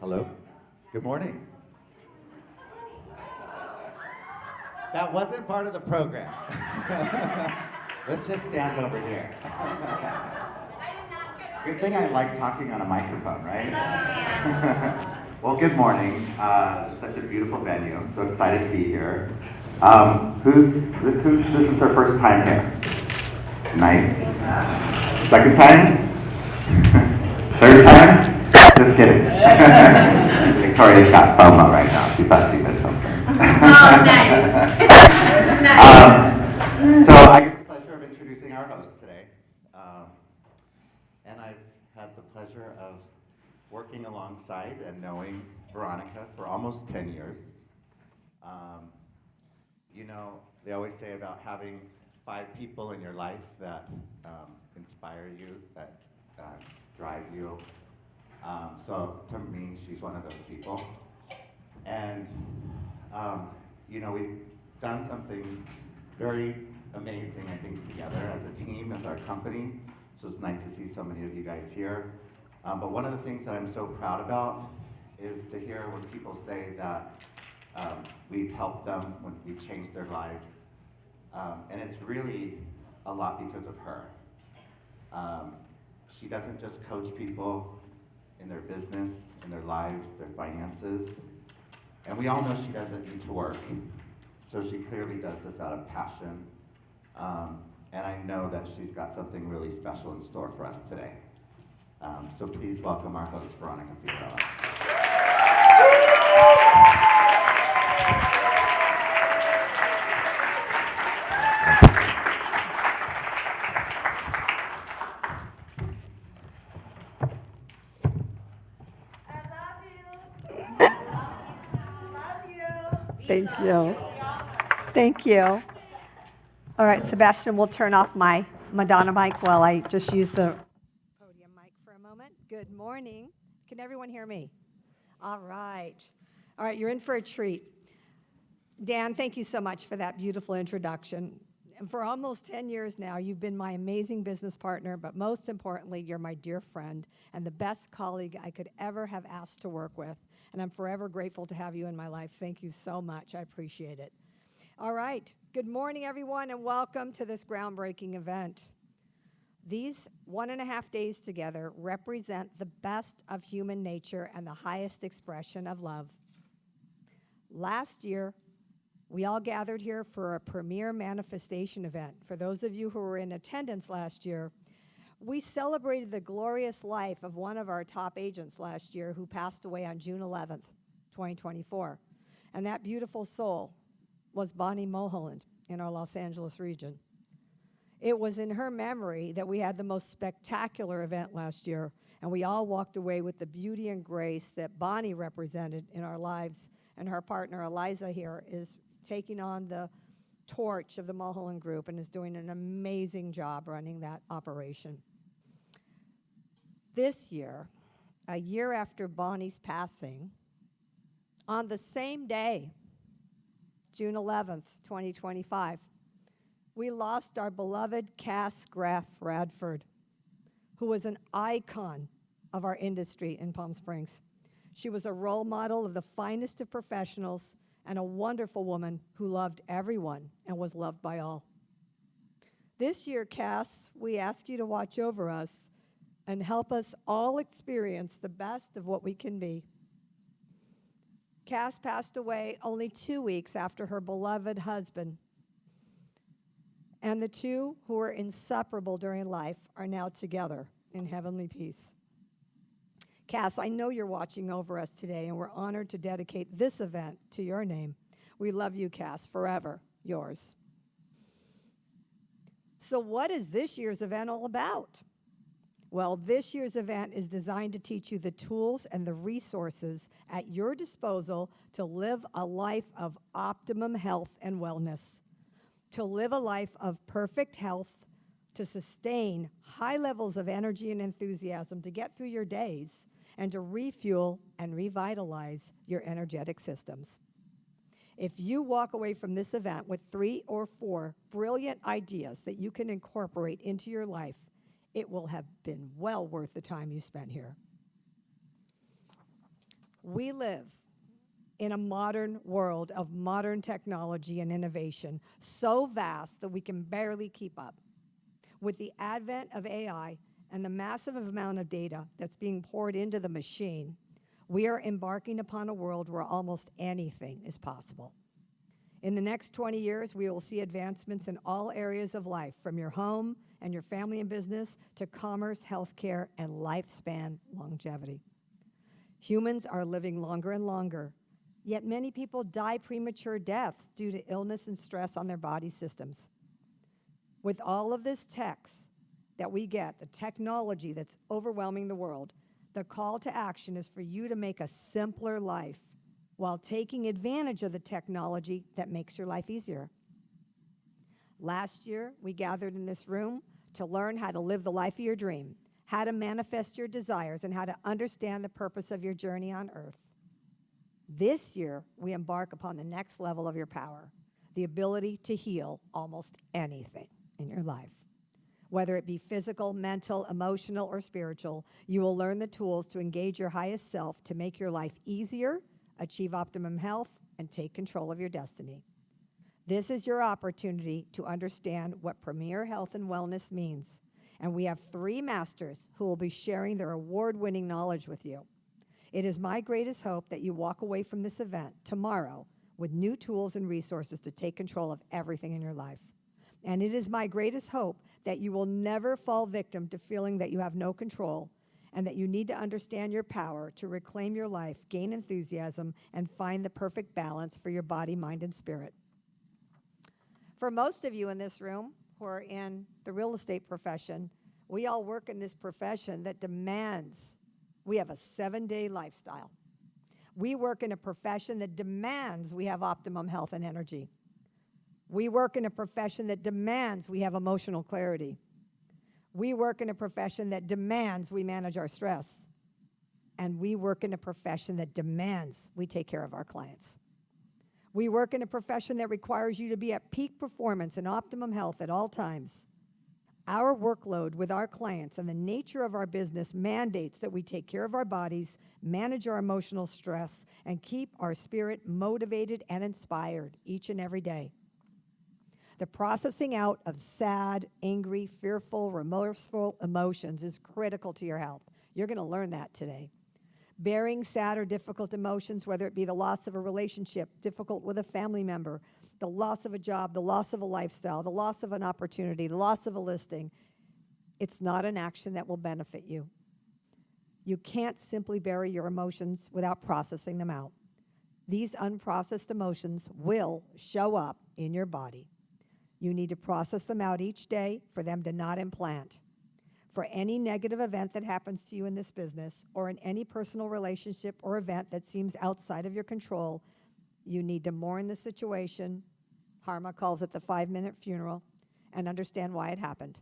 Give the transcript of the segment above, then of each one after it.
Hello. Good morning. That wasn't part of the program. Let's just stand over here. Good thing I like talking on a microphone, right? Well, good morning. Such a beautiful venue. I'm so excited to be here. This is their first time here? Nice. Second time? Third time? Just kidding. Victoria's got FOMO right now. She thought she missed something. Oh, nice. Nice. So I get the pleasure of introducing our host today. And I've had the pleasure of working alongside and knowing Veronica for almost 10 years. You know, they always say about having 5 people in your life that inspire you, that drive you. So to me, she's one of those people. And, you know, we've done something very amazing, I think, together as a team, as our company. So it's nice to see so many of you guys here. But one of the things that I'm so proud about is to hear when people say that we've helped them, when we've changed their lives. And it's really a lot because of her. She doesn't just coach people in their business, in their lives, their finances. And we all know she doesn't need to work. So she clearly does this out of passion. And I know that she's got something really special in store for us today. So please welcome our host, Veronica Figueroa. Thank you. Thank you. All right, Sebastian, we'll turn off my Madonna mic while I just use the podium mic for a moment. Good morning. Can everyone hear me? All right. All right, you're in for a treat. Dan, thank you so much for that beautiful introduction. And for almost 10 years now, you've been my amazing business partner, but most importantly, you're my dear friend and the best colleague I could ever have asked to work with. And I'm forever grateful to have you in my life. Thank you so much. I appreciate it. All right. Good morning, everyone, and welcome to this groundbreaking event. These 1.5 days together represent the best of human nature and the highest expression of love. Last year, we all gathered here for a premier manifestation event. For those of you who were in attendance last year, we celebrated the glorious life of one of our top agents last year who passed away on June 11th, 2024. And that beautiful soul was Bonnie Mulholland in our Los Angeles region. It was in her memory that we had the most spectacular event last year, and we all walked away with the beauty and grace that Bonnie represented in our lives, and her partner Eliza here is taking on the torch of the Mulholland Group and is doing an amazing job running that operation. This year, a year after Bonnie's passing, on the same day, June 11th, 2025, we lost our beloved Cass Graff Radford, who was an icon of our industry in Palm Springs. She was a role model of the finest of professionals and a wonderful woman who loved everyone and was loved by all. This year, Cass, we ask you to watch over us and help us all experience the best of what we can be. Cass passed away only 2 weeks after her beloved husband, and the two who were inseparable during life are now together in heavenly peace. Cass, I know you're watching over us today, and we're honored to dedicate this event to your name. We love you, Cass, forever yours. So what is this year's event all about? Well, this year's event is designed to teach you the tools and the resources at your disposal to live a life of optimum health and wellness, to live a life of perfect health, to sustain high levels of energy and enthusiasm to get through your days, and to refuel and revitalize your energetic systems. If you walk away from this event with 3 or 4 brilliant ideas that you can incorporate into your life, it will have been well worth the time you spent here. We live in a modern world of modern technology and innovation, so vast that we can barely keep up. With the advent of AI and the massive amount of data that's being poured into the machine, we are embarking upon a world where almost anything is possible. In the next 20 years, we will see advancements in all areas of life, from your home and your family and business to commerce, healthcare, and lifespan longevity. Humans are living longer and longer, yet many people die premature deaths due to illness and stress on their body systems. With all of this text that we get, the technology that's overwhelming the world, the call to action is for you to make a simpler life while taking advantage of the technology that makes your life easier. Last year, we gathered in this room to learn how to live the life of your dream, how to manifest your desires, and how to understand the purpose of your journey on earth. This year, we embark upon the next level of your power, the ability to heal almost anything in your life. Whether it be physical, mental, emotional, or spiritual, you will learn the tools to engage your highest self to make your life easier, achieve optimum health, and take control of your destiny. This is your opportunity to understand what premier health and wellness means. And we have 3 masters who will be sharing their award-winning knowledge with you. It is my greatest hope that you walk away from this event tomorrow with new tools and resources to take control of everything in your life. And it is my greatest hope that you will never fall victim to feeling that you have no control, and that you need to understand your power to reclaim your life, gain enthusiasm, and find the perfect balance for your body, mind, and spirit. For most of you in this room who are in the real estate profession, we all work in this profession that demands, we have a 7-day lifestyle. We work in a profession that demands we have optimum health and energy. We work in a profession that demands we have emotional clarity. We work in a profession that demands we manage our stress. And we work in a profession that demands we take care of our clients. We work in a profession that requires you to be at peak performance and optimum health at all times. Our workload with our clients and the nature of our business mandates that we take care of our bodies, manage our emotional stress, and keep our spirit motivated and inspired each and every day. The processing out of sad, angry, fearful, remorseful emotions is critical to your health. You're going to learn that today. Bearing sad or difficult emotions, whether it be the loss of a relationship, difficult with a family member, the loss of a job, the loss of a lifestyle, the loss of an opportunity, the loss of a listing, it's not an action that will benefit you. You can't simply bury your emotions without processing them out. These unprocessed emotions will show up in your body. You need to process them out each day for them to not implant. For any negative event that happens to you in this business or in any personal relationship or event that seems outside of your control, you need to mourn the situation. Harma calls it the 5-minute funeral, and understand why it happened.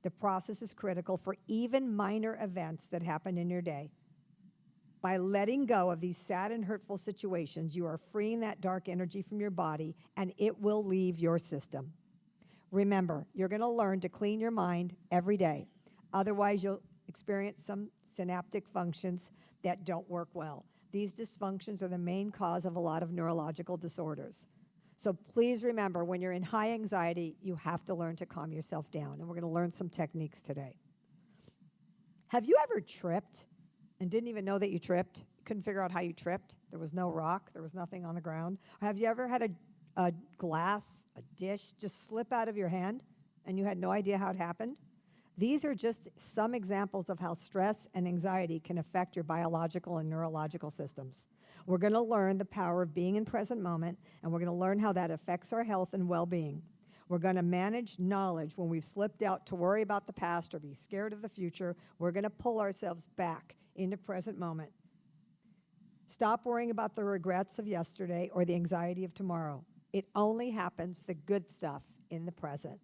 The process is critical for even minor events that happen in your day. By letting go of these sad and hurtful situations, you are freeing that dark energy from your body, and it will leave your system. Remember, you're going to learn to clean your mind every day. Otherwise, you'll experience some synaptic functions that don't work well. These dysfunctions are the main cause of a lot of neurological disorders. So please remember, when you're in high anxiety, you have to learn to calm yourself down. And we're going to learn some techniques today. Have you ever tripped and didn't even know that you tripped? Couldn't figure out how you tripped? There was no rock. There was nothing on the ground. Or have you ever had a glass, a dish, just slip out of your hand and you had no idea how it happened? These are just some examples of how stress and anxiety can affect your biological and neurological systems. We're going to learn the power of being in present moment, and we're going to learn how that affects our health and well-being. We're going to manage knowledge when we've slipped out to worry about the past or be scared of the future. We're going to pull ourselves back into present moment. Stop worrying about the regrets of yesterday or the anxiety of tomorrow. It only happens, the good stuff, in the present.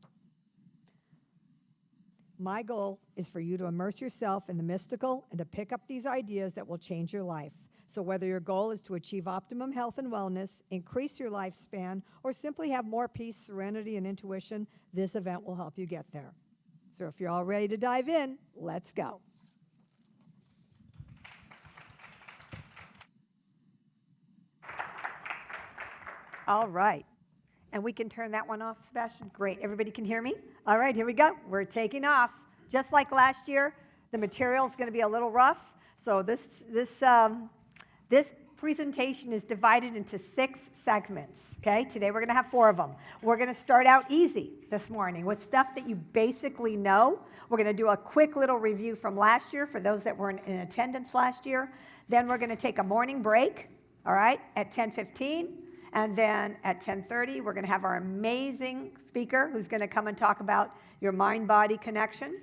My goal is for you to immerse yourself in the mystical and to pick up these ideas that will change your life. So whether your goal is to achieve optimum health and wellness, increase your lifespan, or simply have more peace, serenity, and intuition, this event will help you get there. So if you're all ready to dive in, let's go. All right. And we can turn that one off, Sebastian? Great. Everybody can hear me? All right, here we go. We're taking off. Just like last year, the material is going to be a little rough. So this presentation is divided into 6 segments, okay? Today we're going to have 4 of them. We're going to start out easy this morning with stuff that you basically know. We're going to do a quick little review from last year for those that weren't in attendance last year. Then we're going to take a morning break, all right, at 10:15. And then at 10:30, we're going to have our amazing speaker who's going to come and talk about your mind-body connection.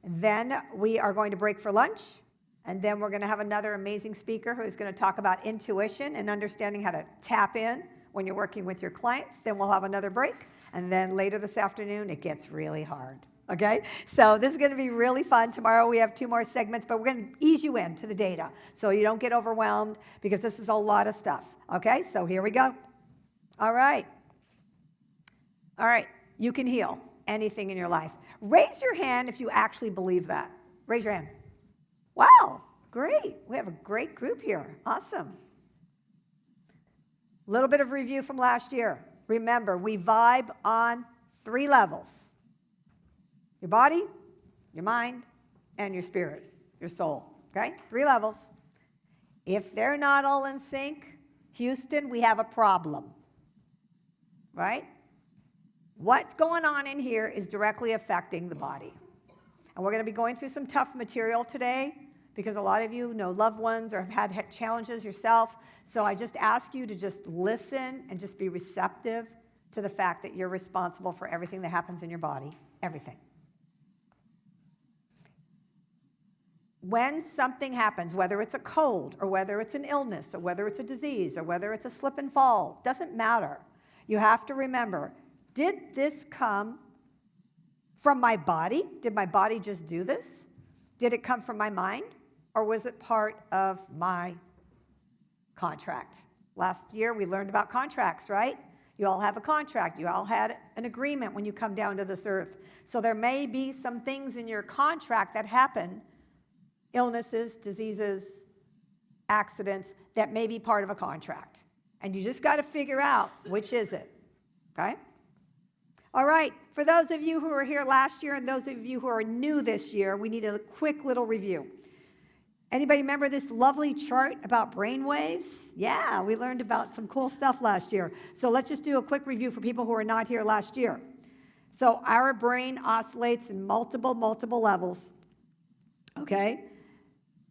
And then we are going to break for lunch. And then we're going to have another amazing speaker who's going to talk about intuition and understanding how to tap in when you're working with your clients. Then we'll have another break. And then later this afternoon, it gets really hard. Okay? So this is going to be really fun. Tomorrow we have 2 more segments, but we're going to ease you into the data so you don't get overwhelmed because this is a lot of stuff. Okay? So here we go. All right. All right. You can heal anything in your life. Raise your hand if you actually believe that. Raise your hand. Wow, great. We have a great group here. Awesome. A little bit of review from last year. Remember, we vibe on 3 levels. Your body, your mind, and your spirit, your soul. Okay? 3 levels. If they're not all in sync, Houston, we have a problem. Right? What's going on in here is directly affecting the body. And we're going to be going through some tough material today because a lot of you know loved ones or have had challenges yourself. So I just ask you to just listen and just be receptive to the fact that you're responsible for everything that happens in your body. Everything. When something happens, whether it's a cold or whether it's an illness or whether it's a disease or whether it's a slip and fall, doesn't matter. You have to remember, did this come from my body? Did my body just do this? Did it come from my mind? Or was it part of my contract? Last year we learned about contracts, right? You all have a contract. You all had an agreement when you come down to this earth. So there may be some things in your contract that happen, illnesses, diseases, accidents, that may be part of a contract. And you just got to figure out which is it, okay? All right, for those of you who were here last year and those of you who are new this year, we need a quick little review. Anybody remember this lovely chart about brain waves? Yeah, we learned about some cool stuff last year. So let's just do a quick review for people who are not here last year. So our brain oscillates in multiple levels, okay?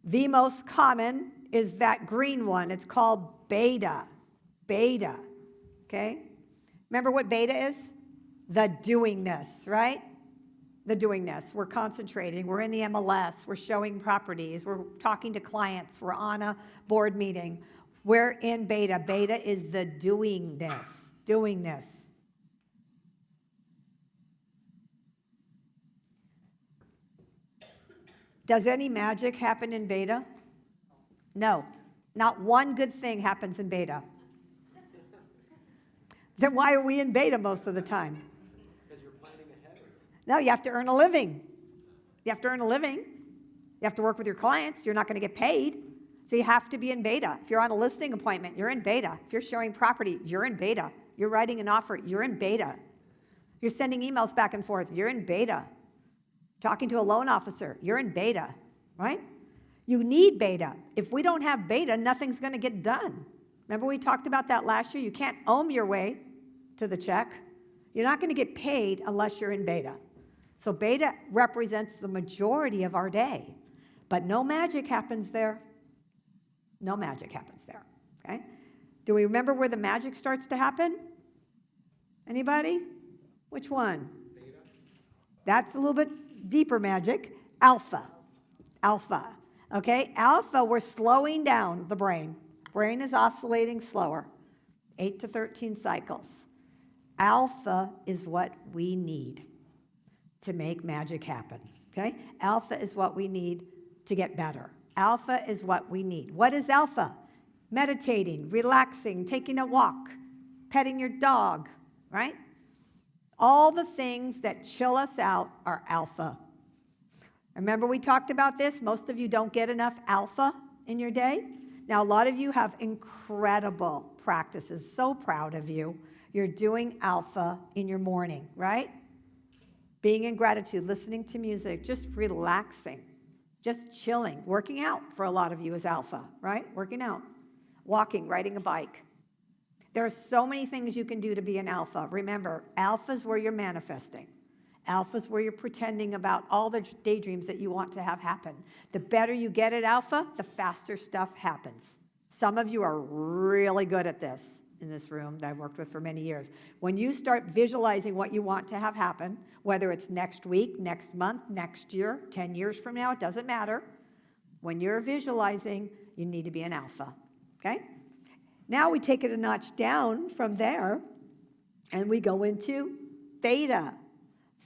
The most common is that green one. It's called beta, okay? Remember what beta is? The doingness, right? The doingness. We're concentrating. We're in the MLS. We're showing properties. We're talking to clients. We're on a board meeting. We're in beta. Beta is the doingness. Does any magic happen in beta? No. Not one good thing happens in beta. Then why are we in beta most of the time? No, you have to earn a living. You have to work with your clients. You're not going to get paid. So you have to be in beta. If you're on a listing appointment, you're in beta. If you're showing property, you're in beta. You're writing an offer, you're in beta. You're sending emails back and forth, you're in beta. Talking to a loan officer, you're in beta, right? You need beta. If we don't have beta, nothing's going to get done. Remember we talked about that last year? You can't ohm your way to the check. You're not going to get paid unless you're in beta. So beta represents the majority of our day. But no magic happens there. No magic happens there, okay? Do we remember where the magic starts to happen? Anybody? Which one? Beta. That's a little bit deeper magic. Alpha. Okay? Alpha, we're slowing down the brain. Brain is oscillating slower. 8 to 13 cycles. Alpha is what we need to make magic happen, okay? Alpha is what we need to get better. Alpha is what we need. What is alpha? Meditating, relaxing, taking a walk, petting your dog, right? All the things that chill us out are alpha. Remember we talked about this? Most of you don't get enough alpha in your day. Now, a lot of you have incredible practices. So proud of you. You're doing alpha in your morning, right? Being in gratitude, listening to music, just relaxing, just chilling. Working out for a lot of you is alpha, right? Working out, walking, riding a bike. There are so many things you can do to be an alpha. Remember, alpha is where you're manifesting. Alpha is where you're pretending about all the daydreams that you want to have happen. The better you get at alpha, the faster stuff happens. Some of you are really good at this in this room that I've worked with for many years. When you start visualizing what you want to have happen, whether it's next week, next month, next year, 10 years from now, it doesn't matter. When you're visualizing, you need to be an alpha, okay? Now we take it a notch down from there, and we go into theta.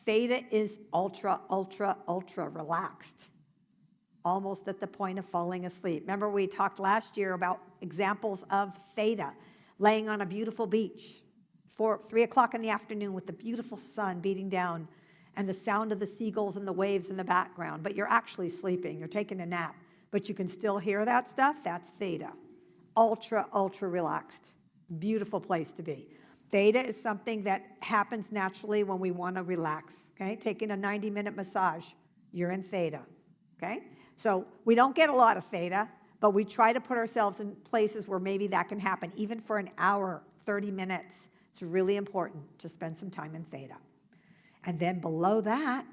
Theta is ultra, ultra, ultra relaxed, almost at the point of falling asleep. Remember we talked last year about examples of theta, laying on a beautiful beach, 3 o'clock in the afternoon with the beautiful sun beating down and the sound of the seagulls and the waves in the background, but you're actually sleeping, you're taking a nap, but you can still hear that stuff. That's theta. Ultra, ultra relaxed. Beautiful place to be. Theta is something that happens naturally when we want to relax, okay? Taking a 90-minute massage, you're in theta, okay? So we don't get a lot of theta, but we try to put ourselves in places where maybe that can happen, even for an hour, 30 minutes. It's really important to spend some time in theta. And then below that,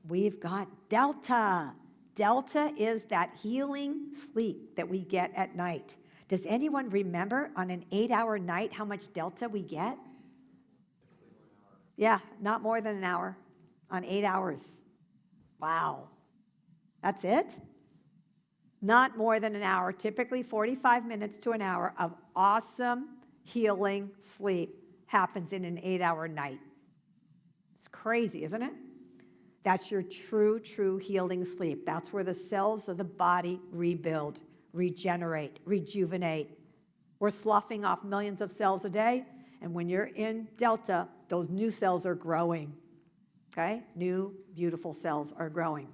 we've got delta. Delta is that healing sleep that we get at night. Does anyone remember on an 8-hour night how much delta we get? Yeah, not more than an hour on 8 hours. Wow. That's it? Not more than an hour, typically 45 minutes to an hour of awesome healing sleep happens in an 8-hour night. It's crazy, isn't it? That's your true, true healing sleep. That's where the cells of the body rebuild, regenerate, rejuvenate. We're sloughing off millions of cells a day, and when you're in delta, those new cells are growing, okay? New, beautiful cells are growing.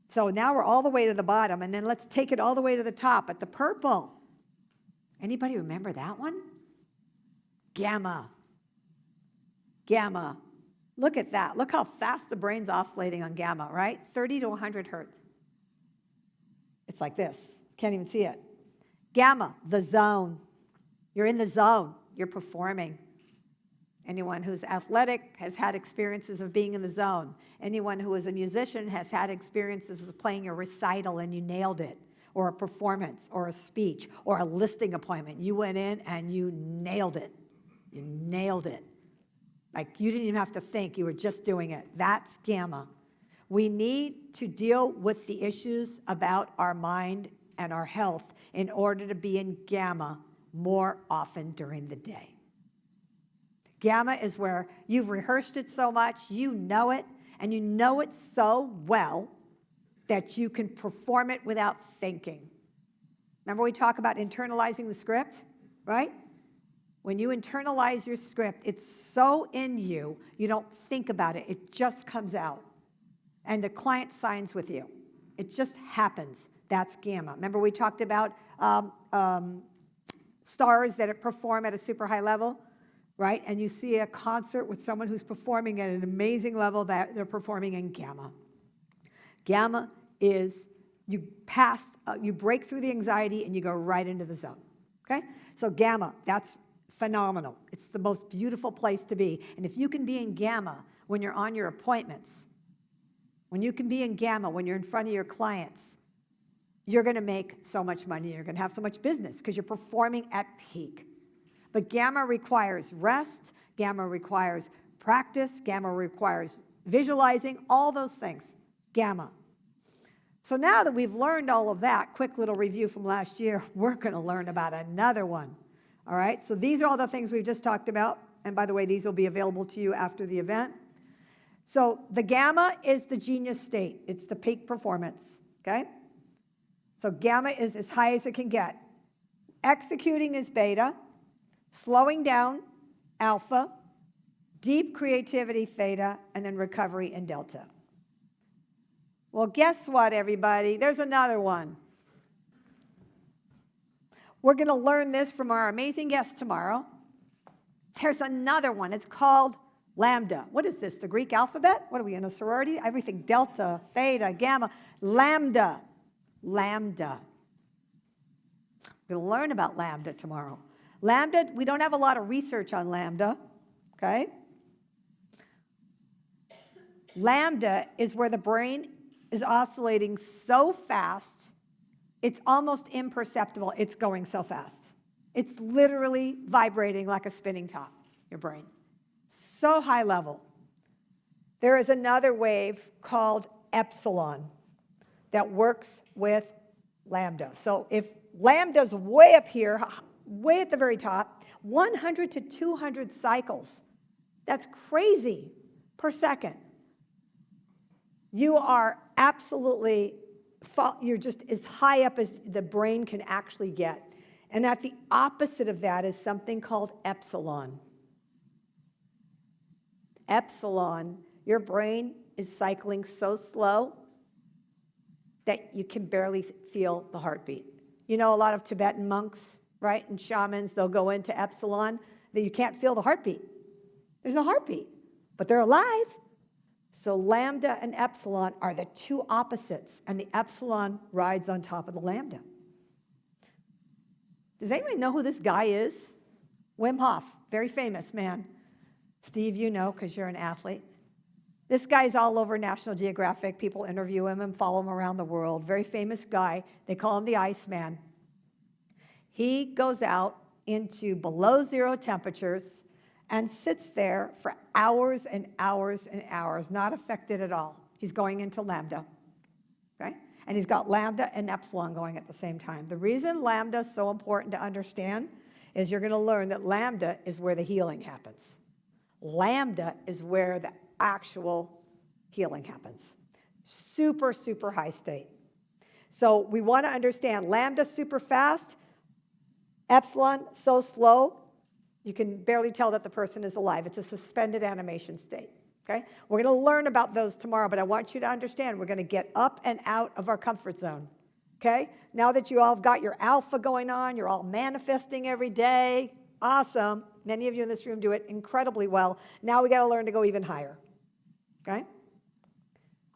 So now we're all the way to the bottom, and then let's take it all the way to the top at the purple. Anybody remember that one? Gamma. Gamma. Look at that. Look how fast the brain's oscillating on gamma, right? 30 to 100 hertz. It's like this. Can't even see it. Gamma, the zone. You're in the zone. You're performing. Anyone who's athletic has had experiences of being in the zone. Anyone who is a musician has had experiences of playing a recital and you nailed it, or a performance, or a speech, or a listing appointment. You went in and you nailed it. You nailed it. Like you didn't even have to think. You were just doing it. That's gamma. We need to deal with the issues about our mind and our health in order to be in gamma more often during the day. Gamma is where you've rehearsed it so much, you know it, and you know it so well that you can perform it without thinking. Remember we talk about internalizing the script, right? When you internalize your script, it's so in you, you don't think about it. It just comes out. And the client signs with you. It just happens. That's gamma. Remember we talked about stars that perform at a super high level, right? And you see a concert with someone who's performing at an amazing level that they're performing in gamma. Gamma is you break through the anxiety and you go right into the zone, okay? So gamma, that's phenomenal. It's the most beautiful place to be. And if you can be in gamma when you're on your appointments, when you can be in gamma when you're in front of your clients, you're going to make so much money. You're going to have so much business because you're performing at peak. But gamma requires rest. Gamma requires practice. Gamma requires visualizing, all those things. Gamma. So now that we've learned all of that, quick little review from last year, we're going to learn about another one. All right, so these are all the things we've just talked about. And by the way, these will be available to you after the event. So the gamma is the genius state. It's the peak performance, okay? So gamma is as high as it can get. Executing is beta, slowing down, alpha, deep creativity, theta, and then recovery in delta. Well, guess what, everybody? There's another one. We're going to learn this from our amazing guest tomorrow. There's another one. It's called Lambda. What is this, the Greek alphabet? What are we in a sorority? Everything delta, theta, gamma, lambda. Lambda. We're going to learn about lambda tomorrow. Lambda, we don't have a lot of research on lambda, okay? Lambda is where the brain is oscillating so fast, it's almost imperceptible. It's going so fast. It's literally vibrating like a spinning top, your brain. So high level. There is another wave called epsilon that works with lambda. So if lambda's way up here, way at the very top, 100 to 200 cycles. That's crazy per second. You are absolutely, you're just as high up as the brain can actually get. And at the opposite of that is something called epsilon. Epsilon, your brain is cycling so slow that you can barely feel the heartbeat. You know, a lot of Tibetan monks, right, and shamans, they'll go into epsilon, that you can't feel the heartbeat. There's no heartbeat, but they're alive. So lambda and epsilon are the two opposites, and the epsilon rides on top of the lambda. Does anybody know who this guy is? Wim Hof, very famous man. Steve, you know, because you're an athlete. This guy's all over National Geographic. People interview him and follow him around the world. Very famous guy. They call him the Iceman. He goes out into below zero temperatures and sits there for hours and hours and hours, not affected at all. He's going into lambda, okay? And he's got lambda and epsilon going at the same time. The reason lambda is so important to understand is you're going to learn that lambda is where the healing happens. Lambda is where the actual healing happens. Super, super high state. So we want to understand lambda super fast, epsilon so slow, you can barely tell that the person is alive. It's a suspended animation state, okay? We're going to learn about those tomorrow, but I want you to understand we're going to get up and out of our comfort zone, okay? Now that you all have got your alpha going on, you're all manifesting every day, awesome. Many of you in this room do it incredibly well. Now we got to learn to go even higher, okay?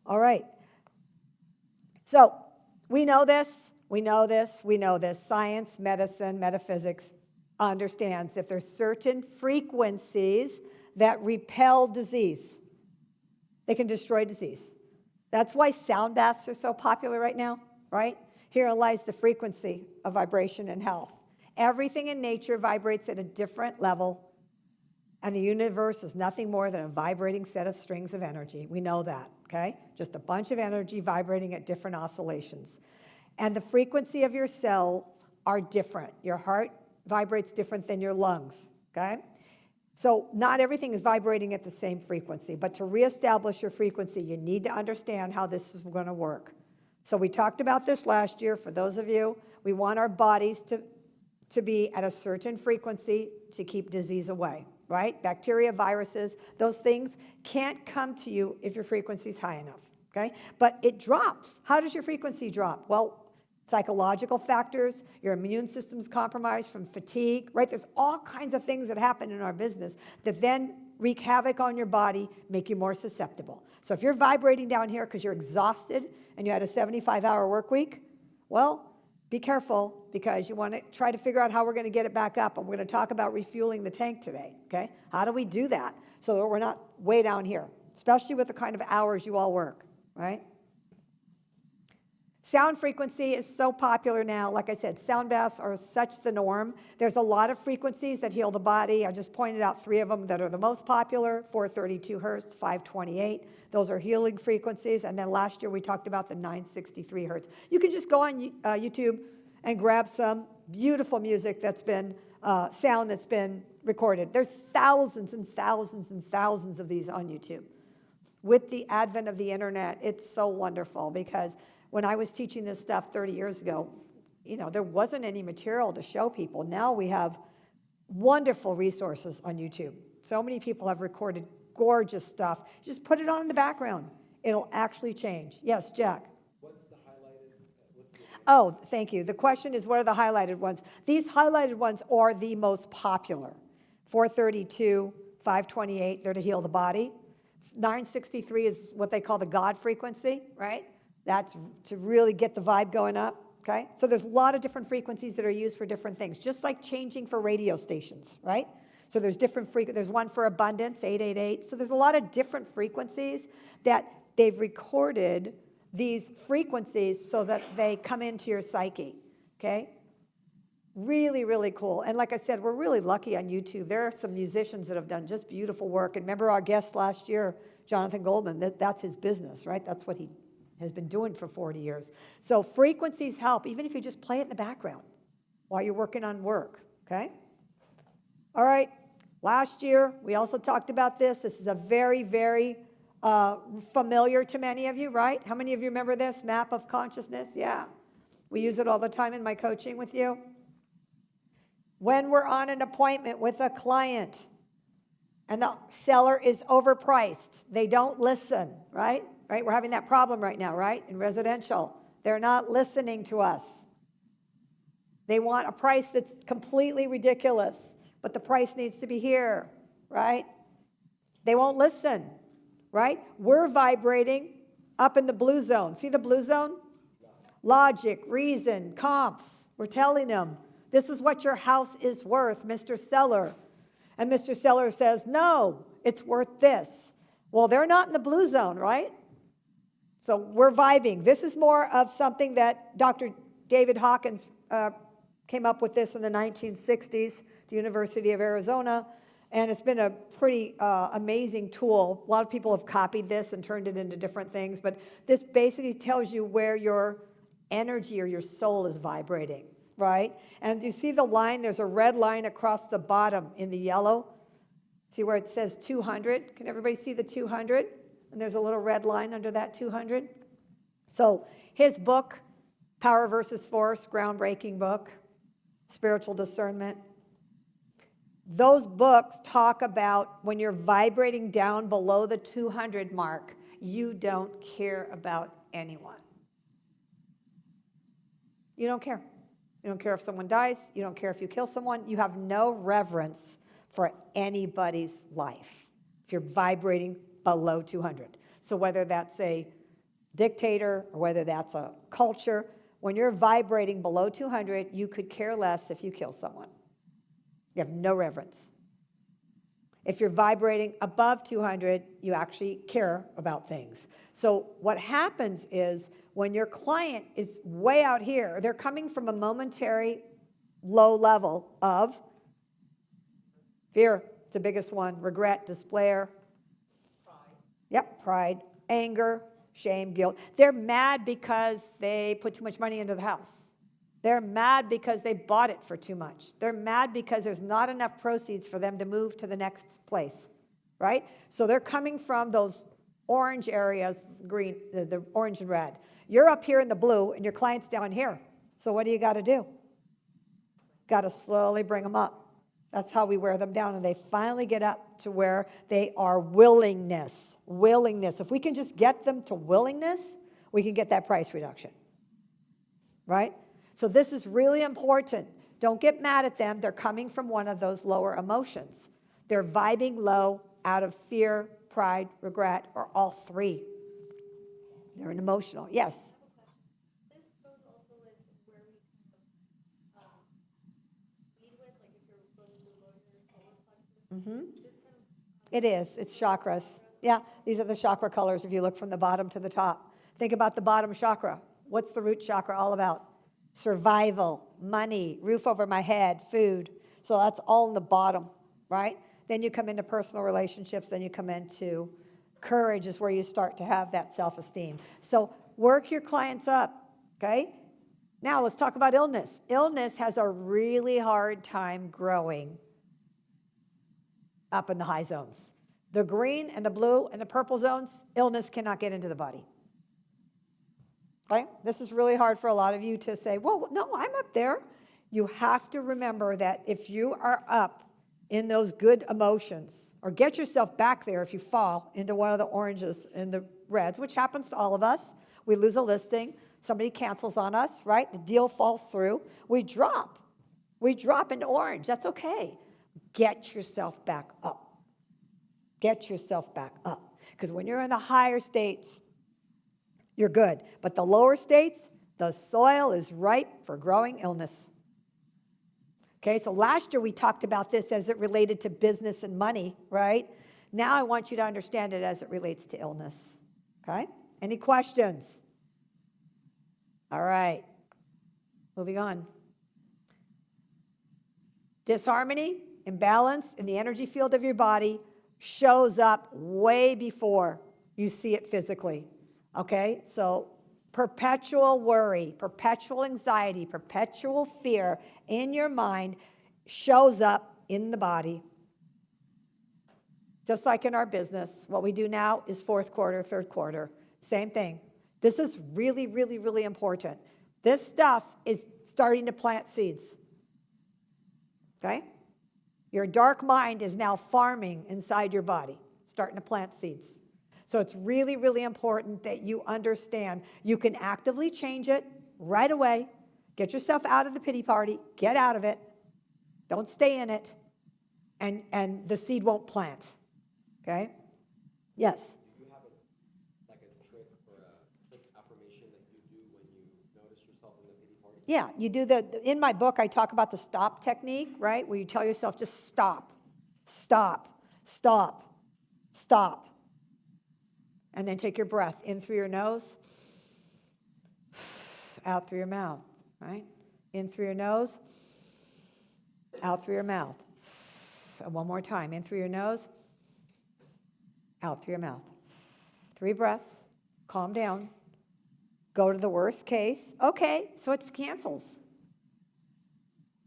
All right. So we know this, we know this, we know this. Science, medicine, metaphysics understands if there's certain frequencies that repel disease, they can destroy disease. That's why sound baths are so popular right now, right? Herein lies the frequency of vibration and health. Everything in nature vibrates at a different level, and the universe is nothing more than a vibrating set of strings of energy. We know that, okay? Just a bunch of energy vibrating at different oscillations. And the frequency of your cells are different. Your heart vibrates different than your lungs, okay? So not everything is vibrating at the same frequency, but to reestablish your frequency, you need to understand how this is going to work. So we talked about this last year. For those of you, we want our bodies to be at a certain frequency to keep disease away, right? Bacteria, viruses, those things can't come to you if your frequency is high enough, okay? But it drops. How does your frequency drop? Well, psychological factors, your immune system's compromised from fatigue, right? There's all kinds of things that happen in our business that then wreak havoc on your body, make you more susceptible. So if you're vibrating down here because you're exhausted and you had a 75-hour work week, well, be careful because you want to try to figure out how we're going to get it back up. And we're going to talk about refueling the tank today, okay? How do we do that so that we're not way down here, especially with the kind of hours you all work, right? Sound frequency is so popular now. Like I said, sound baths are such the norm. There's a lot of frequencies that heal the body. I just pointed out 3 of them that are the most popular, 432 hertz, 528. Those are healing frequencies. And then last year we talked about the 963 hertz. You can just go on YouTube and grab some beautiful music that's been, sound that's been recorded. There's thousands and thousands and thousands of these on YouTube. With the advent of the internet, it's so wonderful because when I was teaching this stuff 30 years ago, you know, there wasn't any material to show people. Now we have wonderful resources on YouTube. So many people have recorded gorgeous stuff. Just put it on in the background. It'll actually change. Yes, Jack? Oh, thank you. The question is, what are the highlighted ones? These highlighted ones are the most popular. 432, 528, they're to heal the body. 963 is what they call the God frequency, right? That's to really get the vibe going up, okay? So there's a lot of different frequencies that are used for different things, just like changing for radio stations, right? So there's different there's one for abundance, 888. So there's a lot of different frequencies that they've recorded these frequencies so that they come into your psyche, okay? Really, really cool. And like I said, we're really lucky on YouTube. There are some musicians that have done just beautiful work. And remember our guest last year, Jonathan Goldman, that's his business, right? That's what he has been doing for 40 years. So frequencies help, even if you just play it in the background while you're working on work, okay? All right, last year, we also talked about this. This is a very, very familiar to many of you, right? How many of you remember this, map of consciousness? Yeah. We use it all the time in my coaching with you. When we're on an appointment with a client and the seller is overpriced, they don't listen, right? Right? We're having that problem right now, right? In residential. They're not listening to us. They want a price that's completely ridiculous, but the price needs to be here, right? They won't listen, right? We're vibrating up in the blue zone. See the blue zone? Logic, reason, comps. We're telling them, this is what your house is worth, Mr. Seller. And Mr. Seller says, no, it's worth this. Well, they're not in the blue zone, right? So we're vibing. This is more of something that Dr. David Hawkins came up with this in the 1960s at the University of Arizona. And it's been a pretty amazing tool. A lot of people have copied this and turned it into different things. But this basically tells you where your energy or your soul is vibrating, right? And you see the line? There's a red line across the bottom in the yellow. See where it says 200? Can everybody see the 200? And there's a little red line under that 200. So his book, Power versus Force, groundbreaking book, Spiritual Discernment. Those books talk about when you're vibrating down below the 200 mark, you don't care about anyone. You don't care. You don't care if someone dies. You don't care if you kill someone. You have no reverence for anybody's life if you're vibrating below 200. So whether that's a dictator or whether that's a culture, when you're vibrating below 200, you could care less if you kill someone. You have no reverence. If you're vibrating above 200, you actually care about things. So what happens is when your client is way out here, they're coming from a momentary low level of fear, it's the biggest one, regret, despair. Pride. Yep, pride, anger, shame, guilt. They're mad because they put too much money into the house. They're mad because they bought it for too much. They're mad because there's not enough proceeds for them to move to the next place, right? So they're coming from those orange areas, green, the orange and red. You're up here in the blue, and your client's down here. So what do you got to do? Got to slowly bring them up. That's how we wear them down, and they finally get up to where they are willingness. Willingness. If we can just get them to willingness, we can get that price reduction, right? So this is really important. Don't get mad at them. They're coming from one of those lower emotions. They're vibing low out of fear, pride, regret, or all three. They're an emotional. Yes? This goes also with where we lead with, like if you're going to lower your solar plexus. It is. It's chakras. Yeah, these are the chakra colors if you look from the bottom to the top. Think about the bottom chakra. What's the root chakra all about? Survival, money, roof over my head, food. So that's all in the bottom, right? Then you come into personal relationships, then you come into courage is where you start to have that self-esteem. So work your clients up, okay? Now let's talk about illness. Illness has a really hard time growing up in the high zones. The green and the blue and the purple zones, illness cannot get into the body. Okay? This is really hard for a lot of you to say, well, no, I'm up there. You have to remember that if you are up in those good emotions, or get yourself back there if you fall into one of the oranges and the reds, which happens to all of us. We lose a listing. Somebody cancels on us, right? The deal falls through. We drop. We drop into orange. That's okay. Get yourself back up. Get yourself back up. Because when you're in the higher states, you're good. But the lower states, the soil is ripe for growing illness. Okay, so last year we talked about this as it related to business and money, right? Now I want you to understand it as it relates to illness. Okay? Any questions? All right. Moving on. Disharmony, imbalance in the energy field of your body shows up way before you see it physically. Okay? So perpetual worry, perpetual anxiety, perpetual fear in your mind shows up in the body. Just like in our business, what we do now is fourth quarter, third quarter, same thing. This is really, really, really important. This stuff is starting to plant seeds. Okay? Your dark mind is now farming inside your body, starting to plant seeds. So it's really, really important that you understand you can actively change it right away. Get yourself out of the pity party. Get out of it. Don't stay in it. And the seed won't plant. Okay? Yes? Do you have a trick or a quick affirmation that you do when you notice yourself in the pity party? Yeah, you do in my book, I talk about the stop technique, right? Where you tell yourself, just stop, stop, stop, stop. And then take your breath in through your nose, out through your mouth, right? In through your nose, out through your mouth. And one more time, in through your nose, out through your mouth. 3 breaths, calm down, go to the worst case. Okay, so it cancels.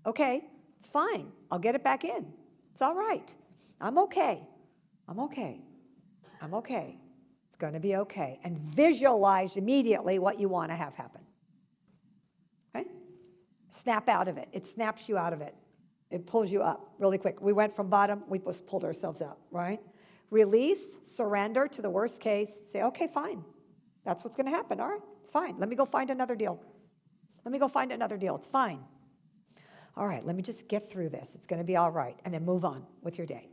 Okay, it's fine. I'll get it back in. It's all right. I'm okay. I'm okay. I'm okay. It's going to be okay. And visualize immediately what you want to have happen. Okay? Snap out of it. It snaps you out of it. It pulls you up really quick. We went from bottom, we just pulled ourselves up, right? Release, surrender to the worst case. Say, okay, fine. That's what's going to happen. All right, fine. Let me go find another deal. Let me go find another deal. It's fine. All right, let me just get through this. It's going to be all right. And then move on with your day.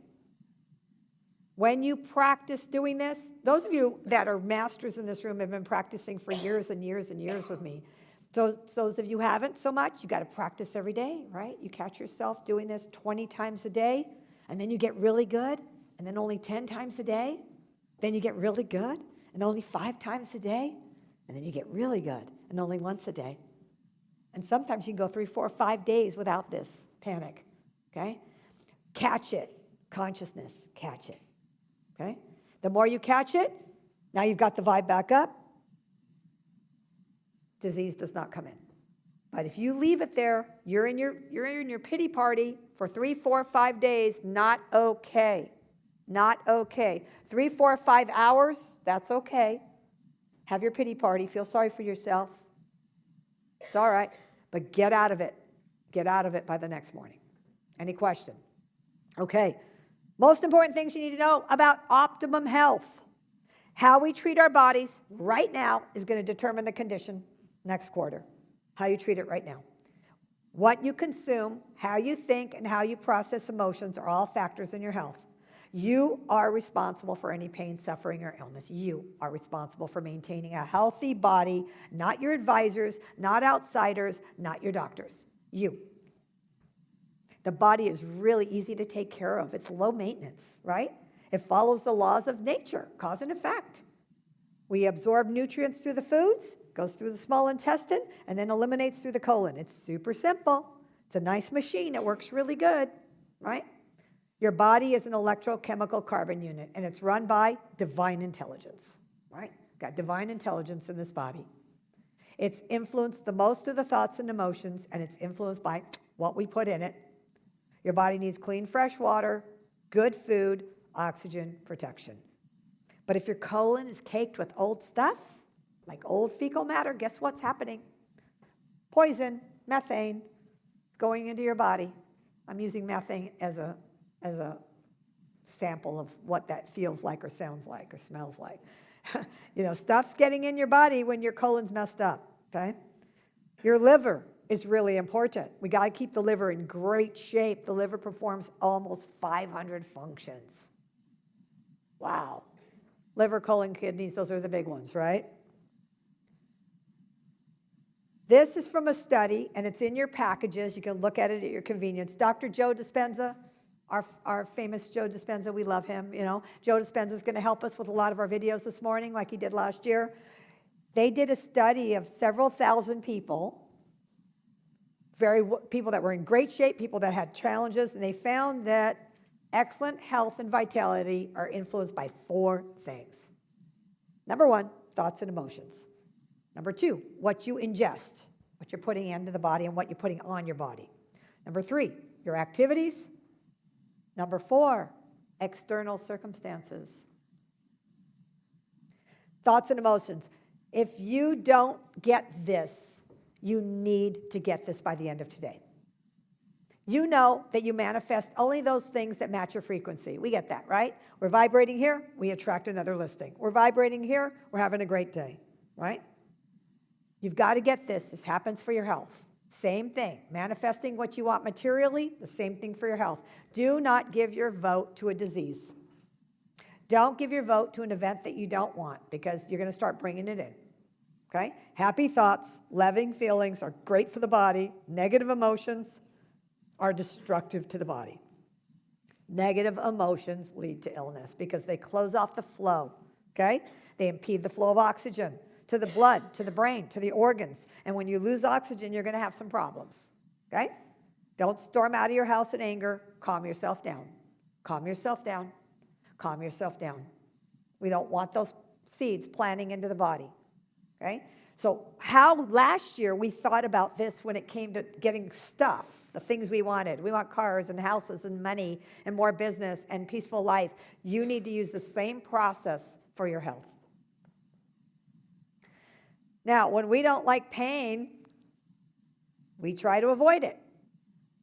When you practice doing this, those of you that are masters in this room have been practicing for years and years and years with me. So those of you who haven't so much, you got to practice every day, right? You catch yourself doing this 20 times a day, and then you get really good, and then only 10 times a day. Then you get really good, and only 5 times a day, and then you get really good, and only once a day. And sometimes you can go 3, 4, 5 days without this panic, okay? Catch it. Consciousness, catch it. Okay? The more you catch it, now you've got the vibe back up, disease does not come in. But if you leave it there, you're in your pity party for 3, 4, 5 days, not okay. Not okay. 3, 4, 5 hours, that's okay. Have your pity party, feel sorry for yourself. It's all right, but get out of it. Get out of it by the next morning. Any question? Okay. Most important things you need to know about optimum health. How we treat our bodies right now is going to determine the condition next quarter. How you treat it right now. What you consume, how you think, and how you process emotions are all factors in your health. You are responsible for any pain, suffering, or illness. You are responsible for maintaining a healthy body, not your advisors, not outsiders, not your doctors. You. The body is really easy to take care of. It's low maintenance, right? It follows the laws of nature, cause and effect. We absorb nutrients through the foods, goes through the small intestine, and then eliminates through the colon. It's super simple. It's a nice machine. It works really good, right? Your body is an electrochemical carbon unit, and it's run by divine intelligence, right? Got divine intelligence in this body. It's influenced the most of the thoughts and emotions, and it's influenced by what we put in it. Your body needs clean, fresh water, good food, oxygen, protection. But if your colon is caked with old stuff, like old fecal matter, guess what's happening? Poison, methane, going into your body. I'm using methane as a sample of what that feels like or sounds like or smells like. Stuff's getting in your body when your colon's messed up. okay? Your liver is really important. We got to keep the liver in great shape. The liver performs almost 500 functions. Wow. Liver, colon, kidneys, those are the big ones, right? This is from a study, and it's in your packages. You can look at it at your convenience. Dr. Joe Dispenza, our famous Joe Dispenza, we love him. You know, Joe Dispenza is going to help us with a lot of our videos this morning, like he did last year. They did a study of several thousand people, people that were in great shape, people that had challenges, and they found that excellent health and vitality are influenced by 4 things. Number 1, thoughts and emotions. Number 2, what you ingest, what you're putting into the body and what you're putting on your body. Number 3, your activities. Number 4, external circumstances. Thoughts and emotions. If you don't get this, you need to get this by the end of today. You know that you manifest only those things that match your frequency. We get that, right? We're vibrating here, we attract another listing. We're vibrating here, we're having a great day, right? You've got to get this. This happens for your health. Same thing. Manifesting what you want materially, the same thing for your health. Do not give your vote to a disease. Don't give your vote to an event that you don't want, because you're going to start bringing it in. Okay? Happy thoughts, loving feelings are great for the body. Negative emotions are destructive to the body. Negative emotions lead to illness because they close off the flow. Okay? They impede the flow of oxygen to the blood, to the brain, to the organs. And when you lose oxygen, you're going to have some problems. Okay? Don't storm out of your house in anger. Calm yourself down. Calm yourself down. Calm yourself down. We don't want those seeds planting into the body. Okay? So how last year we thought about this when it came to getting stuff, the things we wanted. We want cars and houses and money and more business and peaceful life. You need to use the same process for your health. Now, when we don't like pain, we try to avoid it,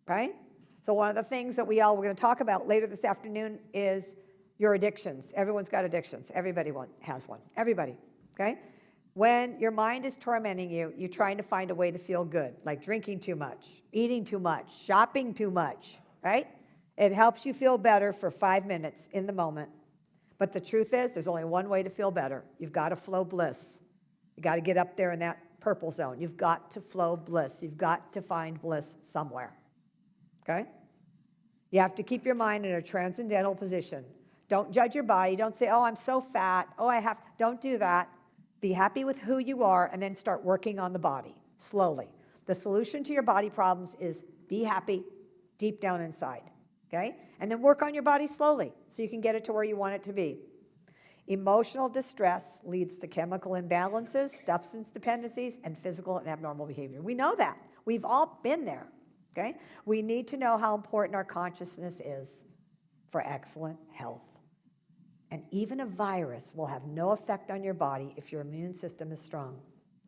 right? So one of the things that we're going to talk about later this afternoon is your addictions. Everyone's got addictions. Everybody has one. Everybody, okay? When your mind is tormenting you, you're trying to find a way to feel good, like drinking too much, eating too much, shopping too much, right? It helps you feel better for 5 minutes in the moment. But the truth is, there's only one way to feel better. You've got to flow bliss. You got to get up there in that purple zone. You've got to flow bliss. You've got to find bliss somewhere, okay? You have to keep your mind in a transcendental position. Don't judge your body. Don't say, oh, I'm so fat. Oh, don't do that. Be happy with who you are and then start working on the body slowly. The solution to your body problems is be happy deep down inside, okay? And then work on your body slowly so you can get it to where you want it to be. Emotional distress leads to chemical imbalances, substance dependencies, and physical and abnormal behavior. We know that. We've all been there, okay? We need to know how important our consciousness is for excellent health. And even a virus will have no effect on your body if your immune system is strong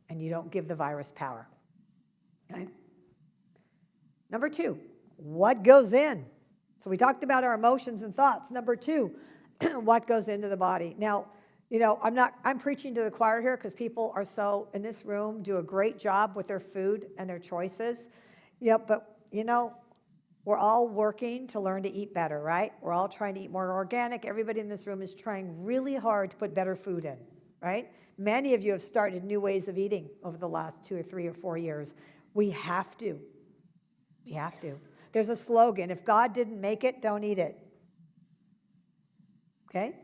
and you don't give the virus power, okay? Number 2, what goes in? So we talked about our emotions and thoughts. Number 2, what goes into the body. Now, you know, I'm preaching to the choir here because people are in this room, do a great job with their food and their choices. Yeah, but, you know, we're all working to learn to eat better, right? We're all trying to eat more organic. Everybody in this room is trying really hard to put better food in, right? Many of you have started new ways of eating over the last 2 or 3 or 4 years. We have to. We have to. There's a slogan, if God didn't make it, don't eat it. Okay?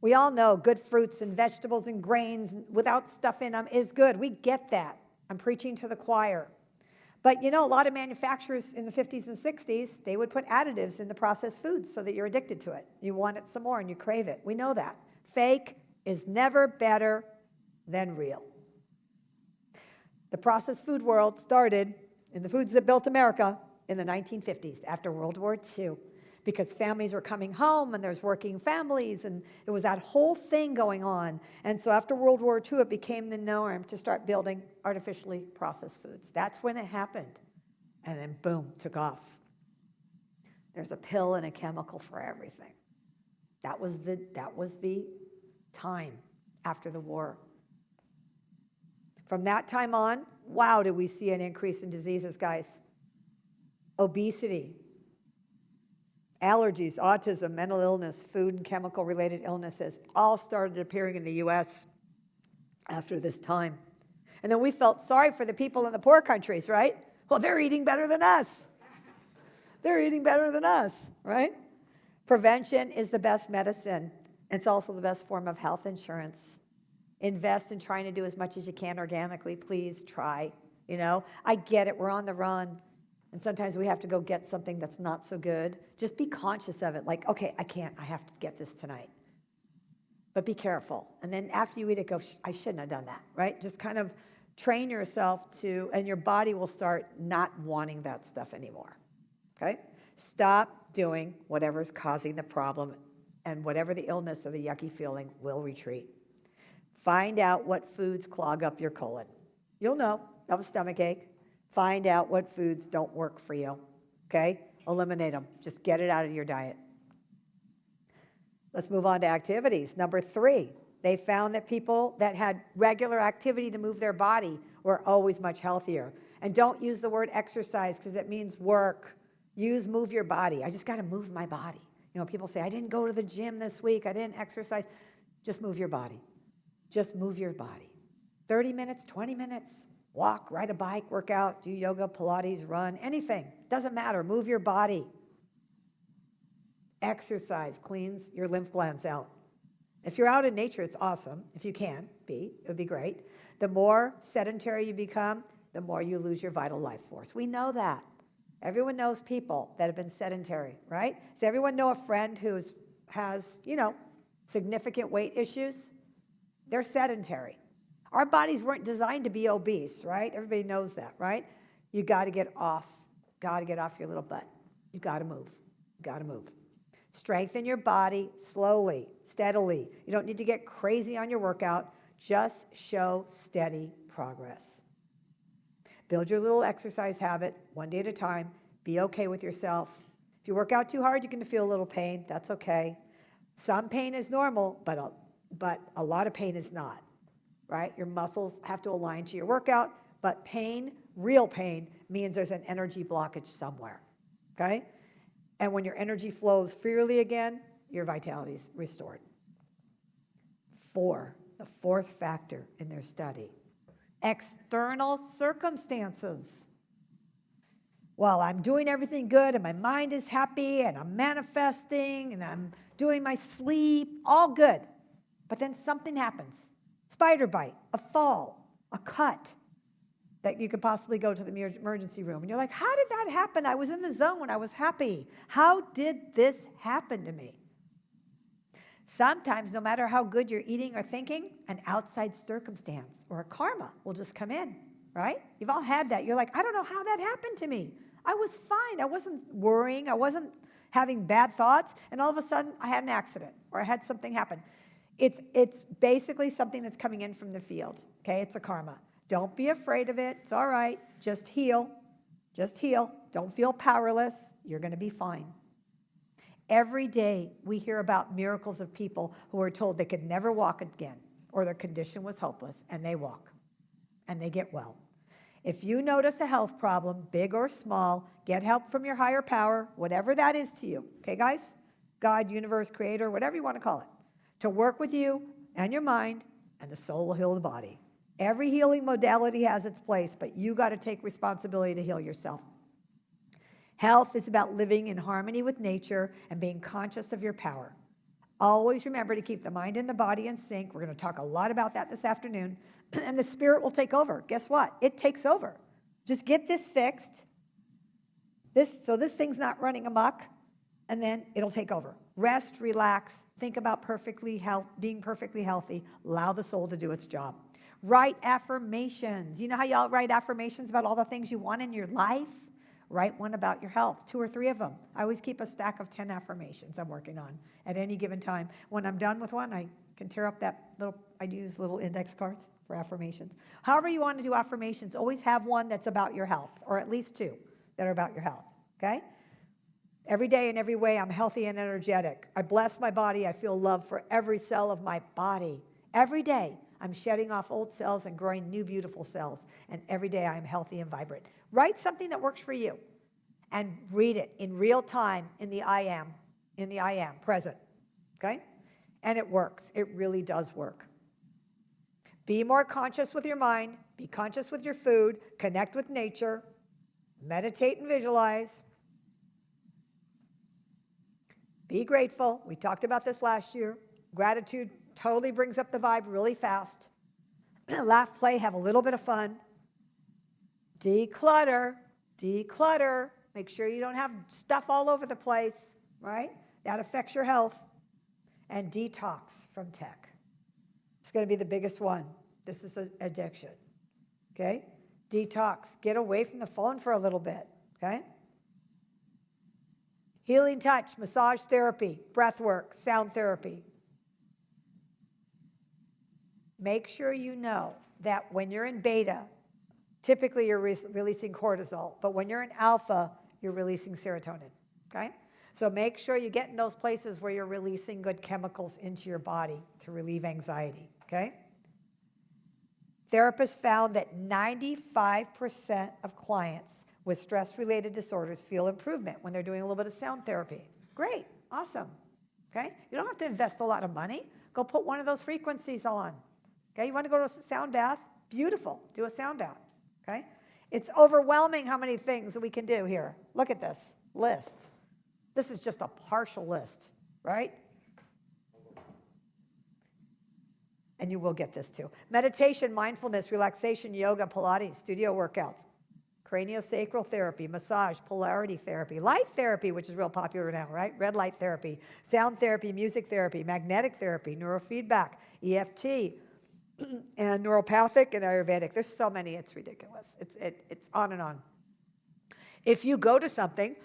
We all know good fruits and vegetables and grains without stuff in them is good. We get that. I'm preaching to the choir. But you know, a lot of manufacturers in the 50s and 60s, they would put additives in the processed foods so that you're addicted to it. You want it some more and you crave it. We know that. Fake is never better than real. The processed food world started in the foods that built America in the 1950s after World War II. Because families were coming home and there's working families and it was that whole thing going on. And so after World War II, it became the norm to start building artificially processed foods. That's when it happened. And then boom, took off. There's a pill and a chemical for everything. That was the time after the war. From that time on, wow, did we see an increase in diseases, guys. Obesity, allergies, autism, mental illness, food and chemical related illnesses all started appearing in the U.S. after this time. And then we felt sorry for the people in the poor countries, right? Well, they're eating better than us. They're eating better than us, right? Prevention is the best medicine. It's also the best form of health insurance. Invest in trying to do as much as you can organically. Please try. You know, I get it. We're on the run. And sometimes we have to go get something that's not so good. Just be conscious of it. Like, okay, I have to get this tonight. But be careful. And then after you eat it, go, I shouldn't have done that, right? Just kind of train yourself to, and your body will start not wanting that stuff anymore, okay? Stop doing whatever's causing the problem, and whatever the illness or the yucky feeling will retreat. Find out what foods clog up your colon. You'll know. You have a stomach ache. Find out what foods don't work for you, okay? Eliminate them. Just get it out of your diet. Let's move on to activities. Number 3, they found that people that had regular activity to move their body were always much healthier. And don't use the word exercise because it means work. Use move your body. I just got to move my body. You know, people say, I didn't go to the gym this week. I didn't exercise. Just move your body. Just move your body. 30 minutes, 20 minutes. Walk, ride a bike, work out, do yoga, Pilates, run, anything. Doesn't matter. Move your body. Exercise cleans your lymph glands out. If you're out in nature, it's awesome. If you can be, it would be great. The more sedentary you become, the more you lose your vital life force. We know that. Everyone knows people that have been sedentary, right? Does everyone know a friend who has, significant weight issues? They're sedentary. Our bodies weren't designed to be obese, right? Everybody knows that, right? You got to get off. Got to get off your little butt. You got to move. You got to move. Strengthen your body slowly, steadily. You don't need to get crazy on your workout. Just show steady progress. Build your little exercise habit one day at a time. Be okay with yourself. If you work out too hard, you're going to feel a little pain. That's okay. Some pain is normal, but a lot of pain is not, right? Your muscles have to align to your workout, but pain, real pain, means there's an energy blockage somewhere, okay? And when your energy flows freely again, your vitality is restored. 4, the 4th factor in their study, external circumstances. Well, I'm doing everything good and my mind is happy and I'm manifesting and I'm doing my sleep, all good. But then something happens. Spider bite, a fall, a cut, that you could possibly go to the emergency room. And you're like, how did that happen? I was in the zone when I was happy. How did this happen to me? Sometimes, no matter how good you're eating or thinking, an outside circumstance or a karma will just come in, right? You've all had that. You're like, I don't know how that happened to me. I was fine. I wasn't worrying. I wasn't having bad thoughts. And all of a sudden, I had an accident or I had something happen. It's basically something that's coming in from the field, okay? It's a karma. Don't be afraid of it. It's all right. Just heal. Just heal. Don't feel powerless. You're going to be fine. Every day we hear about miracles of people who are told they could never walk again or their condition was hopeless, and they walk and they get well. If you notice a health problem, big or small, get help from your higher power, whatever that is to you. Okay, guys? God, universe, creator, whatever you want to call it, to work with you and your mind, and the soul will heal the body. Every healing modality has its place, but you got to take responsibility to heal yourself. Health is about living in harmony with nature and being conscious of your power. Always remember to keep the mind and the body in sync. We're going to talk a lot about that this afternoon. And the spirit will take over. Guess what? It takes over. Just get this fixed. So this thing's not running amok, and then it'll take over. Rest, relax, think about being perfectly healthy. Allow the soul to do its job. Write affirmations. You know how y'all write affirmations about all the things you want in your life? Write one about your health, 2 or 3 of them. I always keep a stack of 10 affirmations I'm working on at any given time. When I'm done with one, I can tear up I use little index cards for affirmations. However you want to do affirmations, always have one that's about your health, or at least 2 that are about your health, okay? Every day in every way, I'm healthy and energetic. I bless my body. I feel love for every cell of my body. Every day, I'm shedding off old cells and growing new, beautiful cells. And every day I am healthy and vibrant. Write something that works for you and read it in real time in the I am, present. Okay? And it works. It really does work. Be more conscious with your mind. Be conscious with your food. Connect with nature. Meditate and visualize. Be grateful. We talked about this last year. Gratitude totally brings up the vibe really fast. Laugh, play, have a little bit of fun. Declutter. Declutter. Make sure you don't have stuff all over the place, right? That affects your health. And detox from tech. It's going to be the biggest one. This is an addiction. Okay? Detox. Get away from the phone for a little bit. Okay? Healing touch, massage therapy, breath work, sound therapy. Make sure you know that when you're in beta, typically you're releasing cortisol, but when you're in alpha, you're releasing serotonin. Okay? So make sure you get in those places where you're releasing good chemicals into your body to relieve anxiety. Okay? Therapists found that 95% of clients with stress-related disorders feel improvement when they're doing a little bit of sound therapy. Great, awesome. Okay? You don't have to invest a lot of money. Go put one of those frequencies on. Okay? You want to go to a sound bath? Beautiful. Do a sound bath. Okay? It's overwhelming how many things that we can do here. Look at this list. This is just a partial list, right? And you will get this too. Meditation, mindfulness, relaxation, yoga, Pilates, studio workouts, craniosacral therapy, massage, polarity therapy, light therapy, which is real popular now, right? Red light therapy, sound therapy, music therapy, magnetic therapy, neurofeedback, EFT, and neuropathic and Ayurvedic. There's so many, it's ridiculous. It's on and on. If you go to something,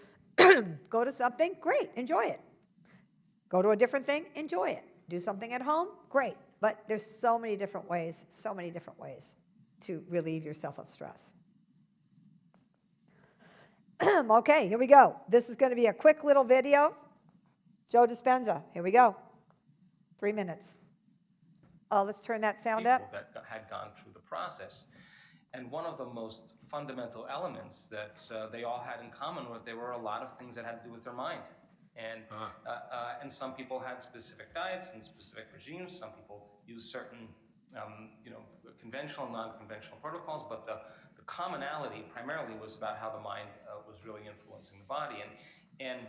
great, enjoy it. Go to a different thing, enjoy it. Do something at home, great. But there's so many different ways to relieve yourself of stress. Okay, here we go. This is going to be a quick little video. Joe Dispenza, here we go. 3 minutes. Oh, let's turn that sound up. People that had gone through the process. And one of the most fundamental elements that they all had in common was there were a lot of things that had to do with their mind. And some people had specific diets and specific regimes. Some people used certain, conventional, non-conventional protocols. But the commonality primarily was about how the mind was really influencing the body. And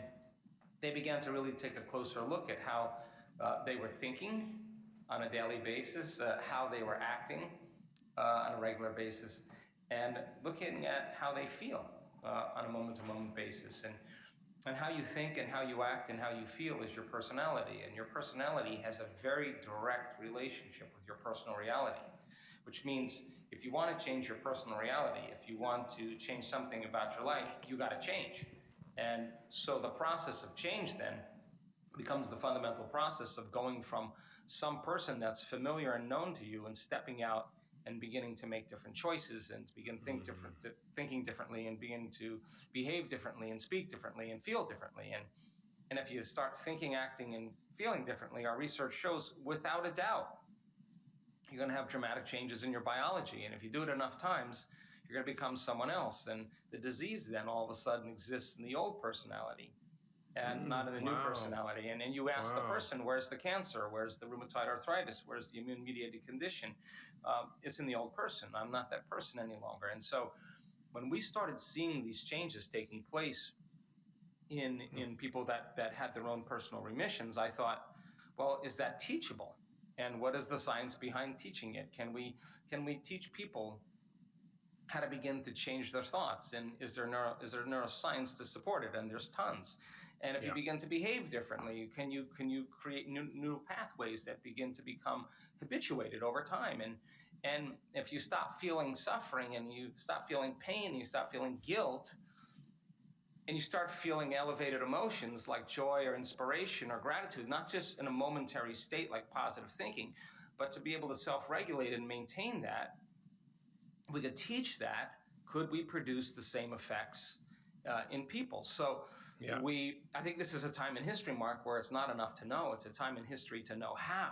they began to really take a closer look at how they were thinking on a daily basis, how they were acting on a regular basis, and looking at how they feel on a moment-to-moment basis. And how you think and how you act and how you feel is your personality. And your personality has a very direct relationship with your personal reality, which means if you want to change your personal reality, if you want to change something about your life, you got to change. And so the process of change then becomes the fundamental process of going from some person that's familiar and known to you and stepping out and beginning to make different choices and to begin thinking differently and begin to behave differently and speak differently and feel differently. And if you start thinking, acting, and feeling differently, our research shows without a doubt, you're going to have dramatic changes in your biology. And if you do it enough times, you're going to become someone else. And the disease then all of a sudden exists in the old personality and not in the new personality. And you ask the person, where's the cancer? Where's the rheumatoid arthritis? Where's the immune-mediated condition? It's in the old person. I'm not that person any longer. And so when we started seeing these changes taking place in people that had their own personal remissions, I thought, well, is that teachable? And what is the science behind teaching it? Can we teach people how to begin to change their thoughts? And is there neuroscience to support it? And there's tons. And if you begin to behave differently, can you create new pathways that begin to become habituated over time? And if you stop feeling suffering and you stop feeling pain and you stop feeling guilt and you start feeling elevated emotions like joy or inspiration or gratitude, not just in a momentary state like positive thinking, but to be able to self-regulate and maintain that, we could teach that. Could we produce the same effects in people? So I think this is a time in history, Mark, where it's not enough to know. It's a time in history to know how.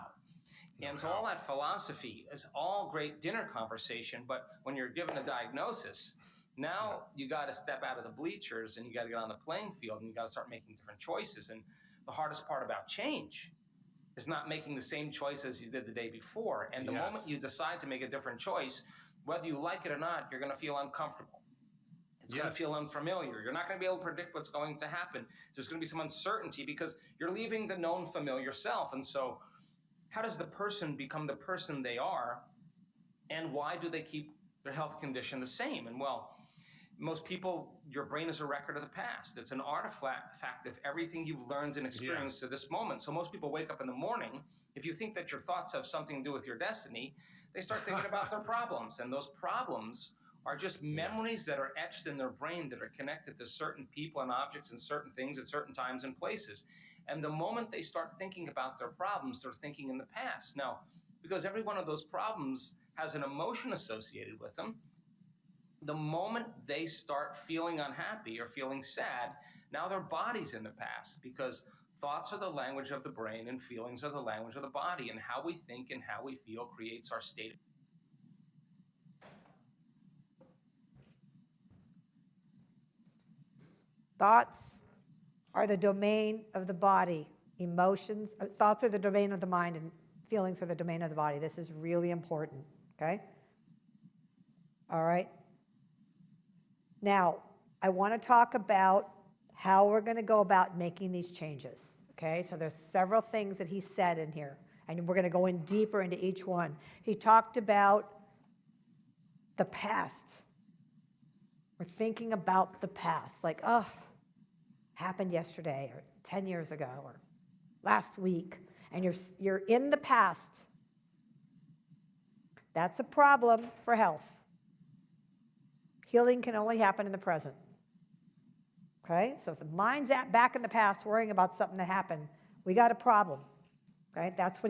And so all that philosophy is all great dinner conversation, but when you're given a diagnosis, now you got to step out of the bleachers and you got to get on the playing field and you got to start making different choices. And the hardest part about change is not making the same choice as you did the day before. And the moment you decide to make a different choice, whether you like it or not, you're going to feel uncomfortable. It's going to feel unfamiliar. You're not going to be able to predict what's going to happen. There's going to be some uncertainty because you're leaving the known familiar self. And so how does the person become the person they are? And why do they keep their health condition the same? And well, most people, your brain is a record of the past. It's an artifact of everything you've learned and experienced to this moment. So most people wake up in the morning, if you think that your thoughts have something to do with your destiny, they start thinking about their problems. And those problems are just memories that are etched in their brain that are connected to certain people and objects and certain things at certain times and places. And the moment they start thinking about their problems, they're thinking in the past. Now, because every one of those problems has an emotion associated with them, the moment they start feeling unhappy or feeling sad, now their body's in the past, because thoughts are the language of the brain and feelings are the language of the body, and how we think and how we feel creates our state. Thoughts are the domain of the body. Emotions, thoughts are the domain of the mind, and feelings are the domain of the body. This is really important, okay? All right. Now, I want to talk about how we're going to go about making these changes, okay? So there's several things that he said in here, and we're going to go in deeper into each one. He talked about the past. We're thinking about the past, like, oh, happened yesterday or 10 years ago or last week, and you're in the past. That's a problem for health. Healing can only happen in the present. Okay? So if the mind's back in the past worrying about something that happened, we got a problem. Okay? That's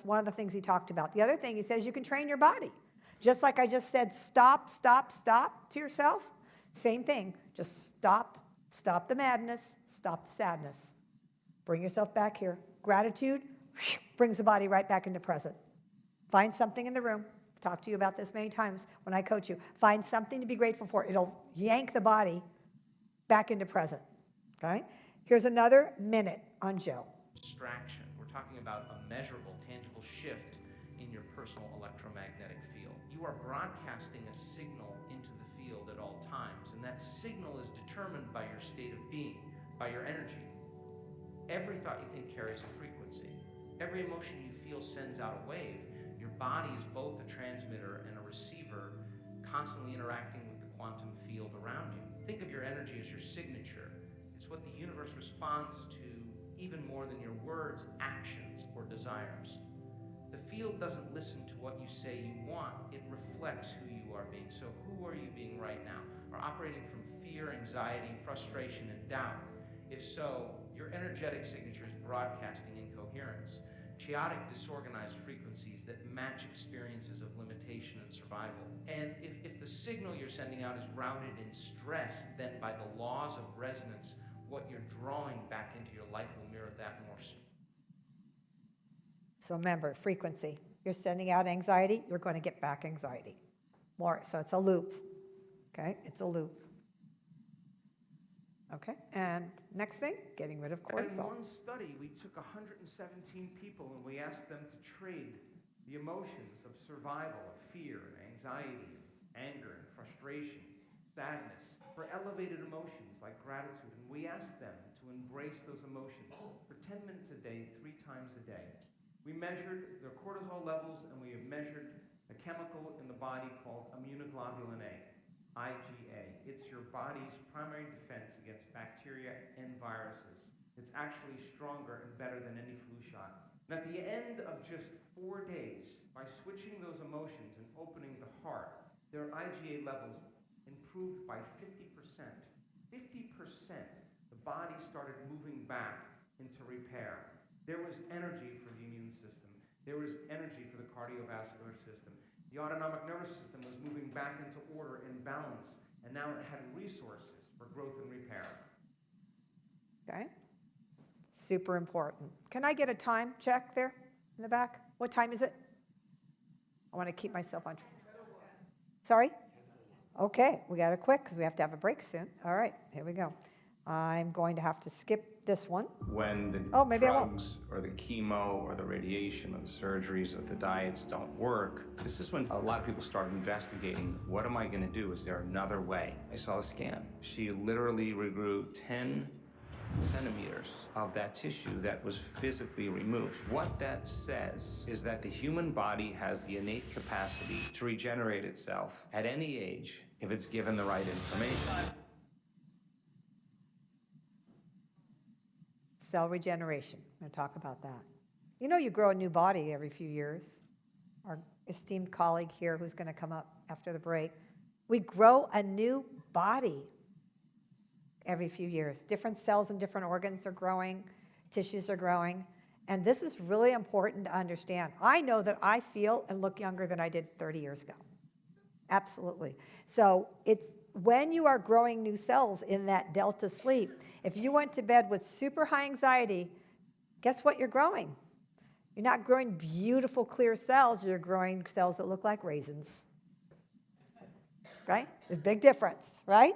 one of the things he talked about. The other thing he says, you can train your body. Just like I just said, stop, stop, stop to yourself. Same thing. Just stop the madness, stop the sadness. Bring yourself back here. Gratitude brings the body right back into present. Find something in the room. I've talked to you about this many times when I coach you. Find something to be grateful for. It'll yank the body back into present. Okay? Here's another minute on Joe. Distraction. We're talking about a measurable, tangible shift in your personal electromagnetic field. You are broadcasting a signal into the field at all times, and that signal is determined by your state of being, by your energy. Every thought you think carries a frequency. Every emotion you feel sends out a wave. Your body is both a transmitter and a receiver, constantly interacting with the quantum field around you. Think of your energy as your signature. It's what the universe responds to even more than your words, actions, or desires. The field doesn't listen to what you say you want. It reflects who you are being. So who are you being right now? Are operating from fear, anxiety, frustration, and doubt? If so, your energetic signature is broadcasting incoherence, chaotic, disorganized frequencies that match experiences of limitation and survival. And if the signal you're sending out is routed in stress, then by the laws of resonance, what you're drawing back into your life will mirror that more. So remember, frequency. You're sending out anxiety, you're going to get back anxiety. More. So it's a loop. Okay? It's a loop. Okay? And next thing, getting rid of cortisol. In one study, we took 117 people and we asked them to trade the emotions of survival, of fear and anxiety, anger and frustration, sadness, for elevated emotions like gratitude. And we asked them to embrace those emotions for 10 minutes a day, 3 times a day. We measured their cortisol levels, and we measured a chemical in the body called immunoglobulin A, IgA. It's your body's primary defense against bacteria and viruses. It's actually stronger and better than any flu shot. And at the end of just 4 days, by switching those emotions and opening the heart, their IgA levels improved by 50%. 50%. The body started moving back into repair. There was energy for the immune system. There was energy for the cardiovascular system. The autonomic nervous system was moving back into order and balance, and now it had resources for growth and repair. Okay? Super important. Can I get a time check there in the back? What time is it? I want to keep myself on track. Sorry? Okay, we got to quick because we have to have a break soon. All right, here we go. I'm going to have to skip this one. When the Maybe I won't. drugs or the chemo or the radiation or the surgeries or the diets don't work, this is when a lot of people start investigating, what am I going to do? Is there another way? I saw a scan. She literally regrew 10 centimeters of that tissue that was physically removed. What that says is that the human body has the innate capacity to regenerate itself at any age if it's given the right information. Cell regeneration. I'm going to talk about that. You know, you grow a new body every few years. Our esteemed colleague here, who's going to come up after the break, we grow a new body every few years. Different cells and different organs are growing, tissues are growing, and this is really important to understand. I know that I feel and look younger than I did 30 years ago. Absolutely. So it's when you are growing new cells in that delta sleep, if you went to bed with super high anxiety, guess what you're growing? You're not growing beautiful, clear cells. You're growing cells that look like raisins. Right? There's a big difference, right?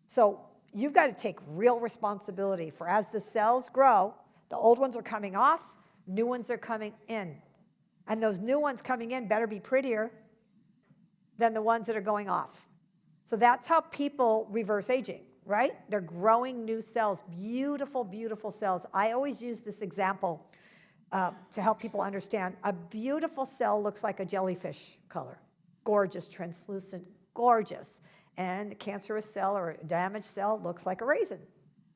So you've got to take real responsibility for as the cells grow, the old ones are coming off, new ones are coming in. And those new ones coming in better be prettier than the ones that are going off. So that's how people reverse aging, right? They're growing new cells, beautiful, beautiful cells. I always use this example to help people understand. A beautiful cell looks like a jellyfish color. Gorgeous, translucent, gorgeous. And a cancerous cell or a damaged cell looks like a raisin,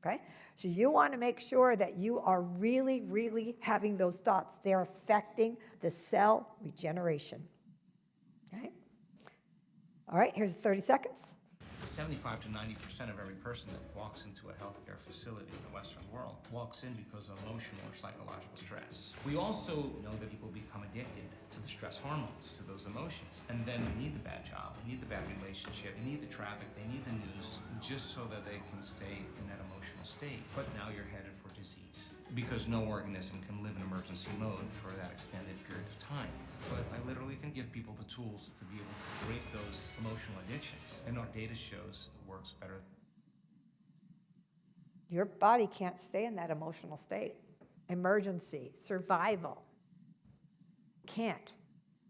okay? So you want to make sure that you are really, really having those thoughts. They're affecting the cell regeneration, okay? All right, here's 30 seconds. 75 to 90% of every person that walks into a healthcare facility in the Western world walks in because of emotional or psychological stress. We also know that people become addicted to the stress hormones, to those emotions. And then they need the bad job, they need the bad relationship, they need the traffic, they need the news, just so that they can stay in that emotional state. But now you're headed for disease, because no organism can live in emergency mode for that extended period of time. But I literally can give people the tools to be able to break those emotional addictions. And our data shows it works better. Your body can't stay in that emotional state. Emergency, survival. Can't.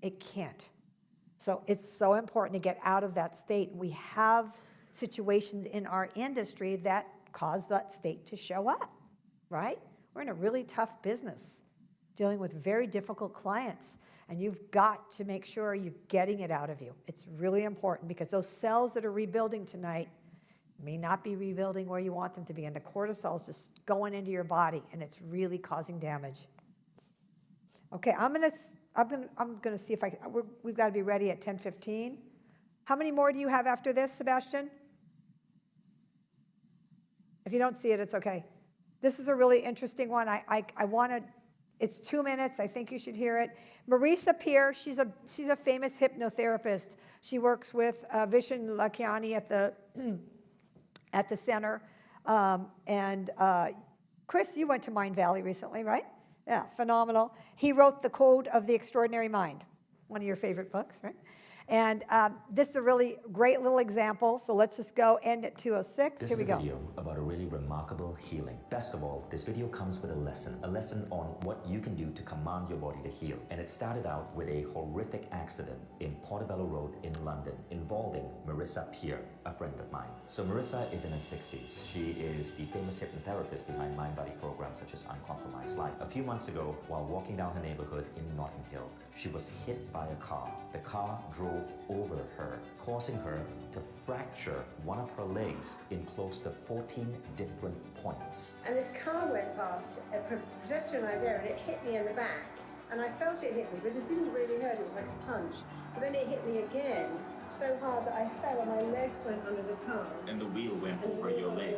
It can't. So it's so important to get out of that state. We have situations in our industry that cause that state to show up, right? We're in a really tough business, dealing with very difficult clients. And you've got to make sure you're getting it out of you. It's really important because those cells that are rebuilding tonight may not be rebuilding where you want them to be. And the cortisol's just going into your body, and it's really causing damage. Okay, I'm gonna see if we've got to be ready at 10:15. How many more do you have after this, Sebastian? If you don't see it, it's okay. This is a really interesting one. I want to. It's 2 minutes. I think you should hear it. Marisa Peer, she's a famous hypnotherapist. She works with Vishen Lakiani at the center. Chris, you went to Mind Valley recently, right? Yeah, phenomenal. He wrote The Code of the Extraordinary Mind, one of your favorite books, right? And this is a really great little example, so let's just go end at 2:06. This Here we is a go. video about a really remarkable healing. Best of all, this video comes with a lesson on what you can do to command your body to heal. And it started out with a horrific accident in Portobello Road in London involving Marisa Peer, a friend of mine. So Marisa is in her 60s. She is the famous hypnotherapist behind mind-body programs such as Uncompromised Life. A few months ago, while walking down her neighborhood in Notting Hill, she was hit by a car. The car drove over her, causing her to fracture one of her legs in close to 14 different points. And this car went past a pedestrianised area and it hit me in the back. And I felt it hit me, but it didn't really hurt, it was like a punch. But then it hit me again, so hard that I fell and my legs went under the car. And the wheel went over your leg,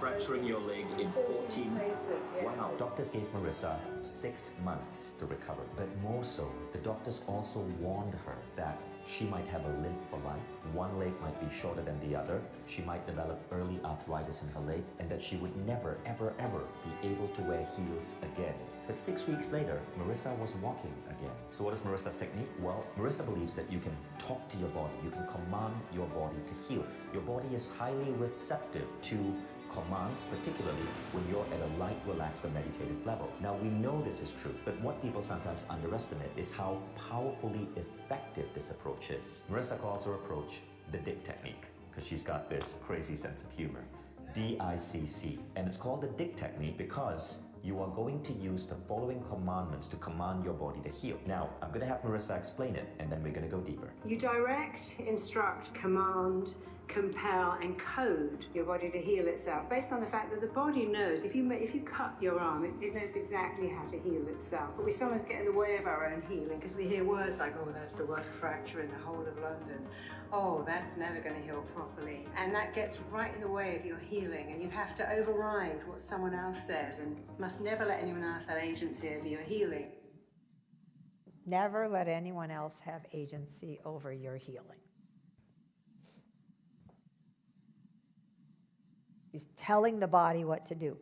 fracturing your leg in 14 places. Yeah. Wow. Doctors gave Marisa 6 months to recover, but more so, the doctors also warned her that she might have a limp for life, one leg might be shorter than the other, she might develop early arthritis in her leg, and that she would never, ever, ever be able to wear heels again. But 6 weeks later, Marissa was walking again. So what is Marissa's technique? Well, Marissa believes that you can talk to your body. You can command your body to heal. Your body is highly receptive to commands, particularly when you're at a light, relaxed, or meditative level. Now, we know this is true, but what people sometimes underestimate is how powerfully effective this approach is. Marissa calls her approach the Dick technique, because she's got this crazy sense of humor. D-I-C-C. And it's called the Dick technique because you are going to use the following commandments to command your body to heal. Now, I'm going to have Marissa explain it, and then we're going to go deeper. You direct, instruct, command, compel, and code your body to heal itself based on the fact that the body knows. If you cut your arm, it knows exactly how to heal itself. But we sometimes get in the way of our own healing because we hear words like, oh, that's the worst fracture in the whole of London. Oh, that's never going to heal properly. And that gets right in the way of your healing, and you have to override what someone else says and must never let anyone else have agency over your healing. Never let anyone else have agency over your healing. He's telling the body what to do.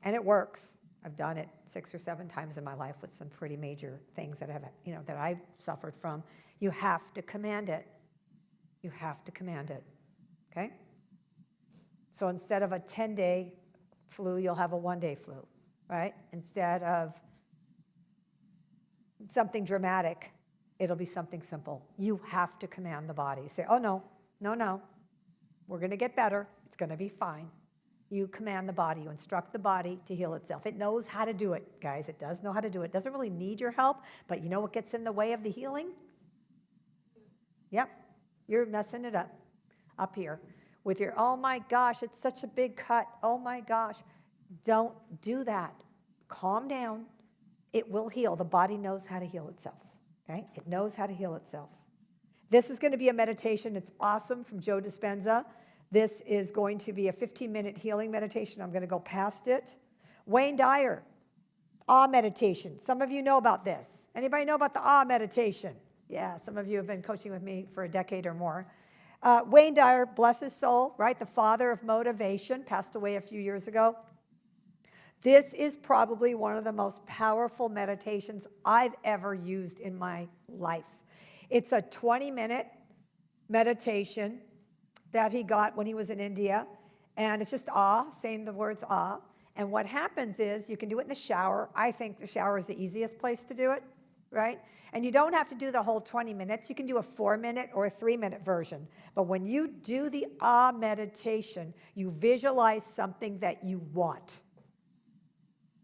And it works. I've done it 6 or 7 times in my life with some pretty major things that that I've suffered from. You have to command it. You have to command it. Okay? So instead of a 10-day flu, you'll have a 1-day flu, right? Instead of something dramatic, it'll be something simple. You have to command the body. Say, oh, no. We're going to get better. It's going to be fine. You command the body. You instruct the body to heal itself. It knows how to do it, guys. It does know how to do it. It doesn't really need your help, but you know what gets in the way of the healing? Yep. You're messing it up here. With your, oh my gosh, it's such a big cut. Oh my gosh. Don't do that. Calm down. It will heal. The body knows how to heal itself. Okay? It knows how to heal itself. This is going to be a meditation. It's awesome, from Joe Dispenza. This is going to be a 15-minute healing meditation. I'm going to go past it. Wayne Dyer, awe meditation. Some of you know about this. Anybody know about the awe meditation? Yeah, some of you have been coaching with me for a decade or more. Wayne Dyer, bless his soul, right? The father of motivation, passed away a few years ago. This is probably one of the most powerful meditations I've ever used in my life. It's a 20-minute meditation that he got when he was in India, and it's just awe, saying the words awe. And what happens is you can do it in the shower. I think the shower is the easiest place to do it, right? And you don't have to do the whole 20 minutes. You can do a 4-minute or a 3-minute version. But when you do the awe meditation, you visualize something that you want.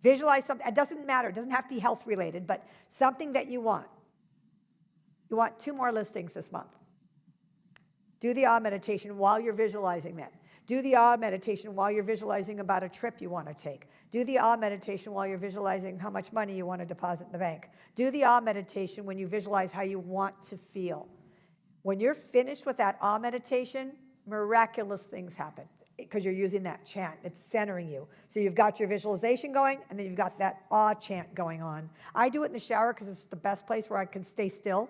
Visualize something. It doesn't matter. It doesn't have to be health related, but something that you want. You want 2 more listings this month. Do the awe meditation while you're visualizing that. Do the awe meditation while you're visualizing about a trip you want to take. Do the awe meditation while you're visualizing how much money you want to deposit in the bank. Do the awe meditation when you visualize how you want to feel. When you're finished with that awe meditation, miraculous things happen because you're using that chant. It's centering you. So you've got your visualization going, and then you've got that awe chant going on. I do it in the shower because it's the best place where I can stay still.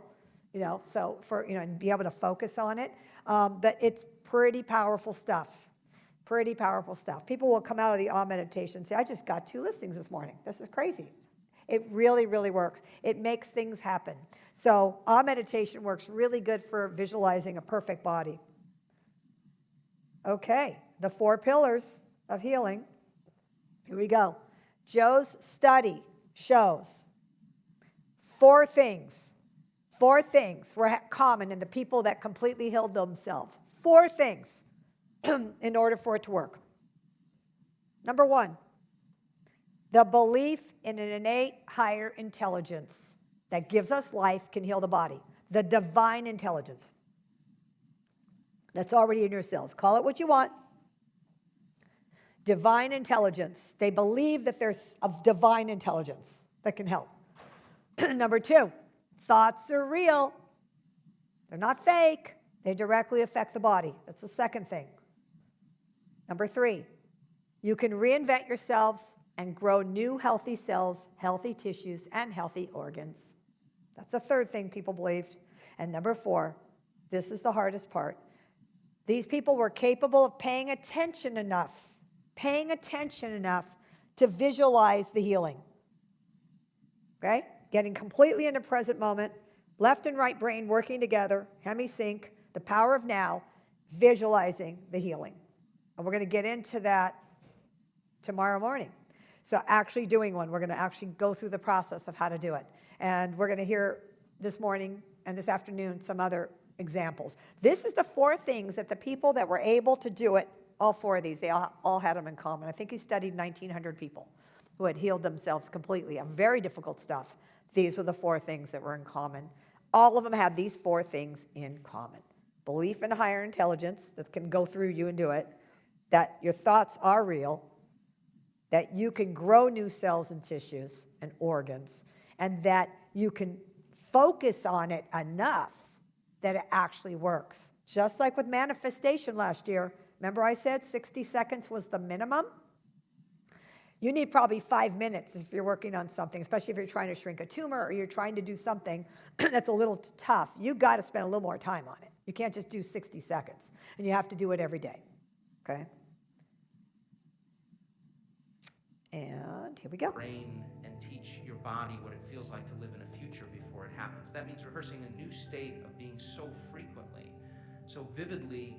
So and be able to focus on it. But it's pretty powerful stuff. Pretty powerful stuff. People will come out of the awe meditation and say, I just got 2 listings this morning. This is crazy. It really, really works. It makes things happen. So awe meditation works really good for visualizing a perfect body. Okay, the 4 pillars of healing. Here we go. Joe's study shows 4 things. 4 things were common in the people that completely healed themselves. 4 things in order for it to work. Number 1, the belief in an innate higher intelligence that gives us life can heal the body. The divine intelligence that's already in your cells. Call it what you want. Divine intelligence. They believe that there's a divine intelligence that can help. Number 2, thoughts are real. They're not fake. They directly affect the body. That's the second thing. Number 3, you can reinvent yourselves and grow new healthy cells, healthy tissues, and healthy organs. That's the third thing people believed. And number 4, this is the hardest part. These people were capable of paying attention enough to visualize the healing. Okay? Getting completely into present moment, left and right brain working together, hemi-sync, the power of now, visualizing the healing. And we're going to get into that tomorrow morning. So actually doing one, we're going to actually go through the process of how to do it. And we're going to hear this morning and this afternoon some other examples. This is the 4 things that the people that were able to do it, all 4 of these, they all had them in common. I think he studied 1,900 people who had healed themselves completely of very difficult stuff. These were the 4 things that were in common. All of them had these 4 things in common. Belief in higher intelligence that can go through you and do it, that your thoughts are real, that you can grow new cells and tissues and organs, and that you can focus on it enough that it actually works. Just like with manifestation last year, remember I said 60 seconds was the minimum? You need probably 5 minutes if you're working on something, especially if you're trying to shrink a tumor or you're trying to do something that's a little tough. You've got to spend a little more time on it. You can't just do 60 seconds, and you have to do it every day, okay? And here we go. Brain and teach your body what it feels like to live in a future before it happens. That means rehearsing a new state of being so frequently, so vividly,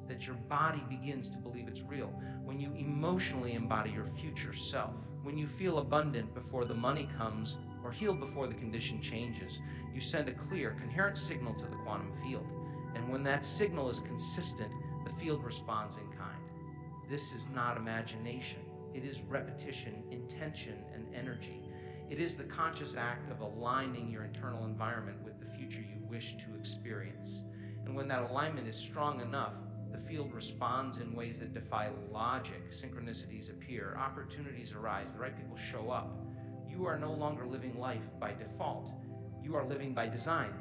that your body begins to believe it's real. When you emotionally embody your future self, when you feel abundant before the money comes or healed before the condition changes, you send a clear, coherent signal to the quantum field. And when that signal is consistent, the field responds in kind. This is not imagination. It is repetition, intention, and energy. It is the conscious act of aligning your internal environment with the future you wish to experience. And when that alignment is strong enough, the field responds in ways that defy logic. Synchronicities appear, opportunities arise, the right people show up. You are no longer living life by default. You are living by design.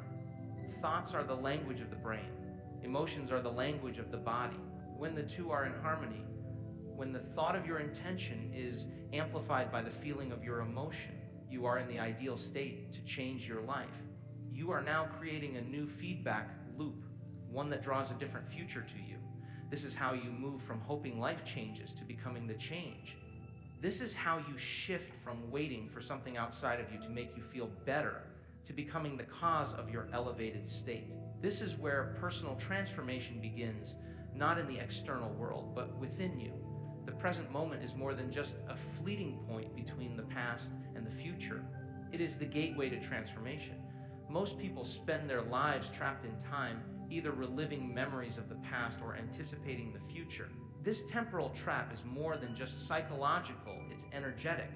Thoughts are the language of the brain. Emotions are the language of the body. When the two are in harmony, when the thought of your intention is amplified by the feeling of your emotion, you are in the ideal state to change your life. You are now creating a new feedback loop, one that draws a different future to you. This is how you move from hoping life changes to becoming the change. This is how you shift from waiting for something outside of you to make you feel better to becoming the cause of your elevated state. This is where personal transformation begins, not in the external world, but within you. The present moment is more than just a fleeting point between the past and the future. It is the gateway to transformation. Most people spend their lives trapped in time, either reliving memories of the past or anticipating the future. This temporal trap is more than just psychological, it's energetic.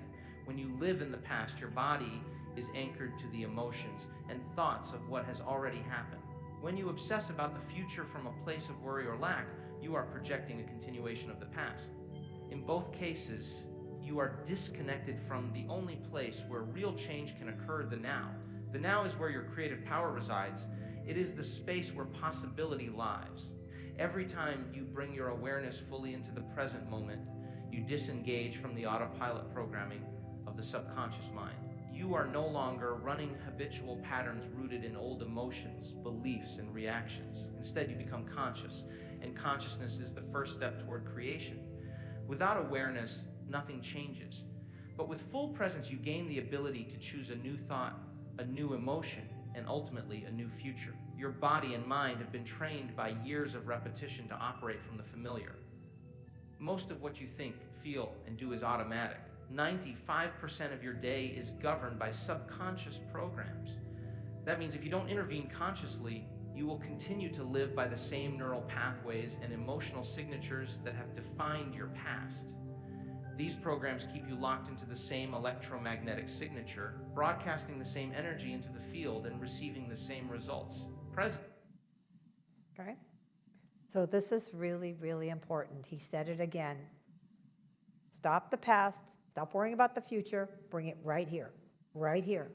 When you live in the past, your body is anchored to the emotions and thoughts of what has already happened. When you obsess about the future from a place of worry or lack, you are projecting a continuation of the past. In both cases, you are disconnected from the only place where real change can occur, the now. The now is where your creative power resides. It is the space where possibility lies. Every time you bring your awareness fully into the present moment, you disengage from the autopilot programming of the subconscious mind. You are no longer running habitual patterns rooted in old emotions, beliefs, and reactions. Instead, you become conscious, and consciousness is the first step toward creation. Without awareness, nothing changes. But with full presence, you gain the ability to choose a new thought, a new emotion, and ultimately a new future. Your body and mind have been trained by years of repetition to operate from the familiar. Most of what you think, feel, and do is automatic. 95% of your day is governed by subconscious programs. That means if you don't intervene consciously, you will continue to live by the same neural pathways and emotional signatures that have defined your past. These programs keep you locked into the same electromagnetic signature, broadcasting the same energy into the field and receiving the same results. Present. Okay? So this is really, really important. He said it again. Stop the past. Stop worrying about the future. Bring it right here. Right here.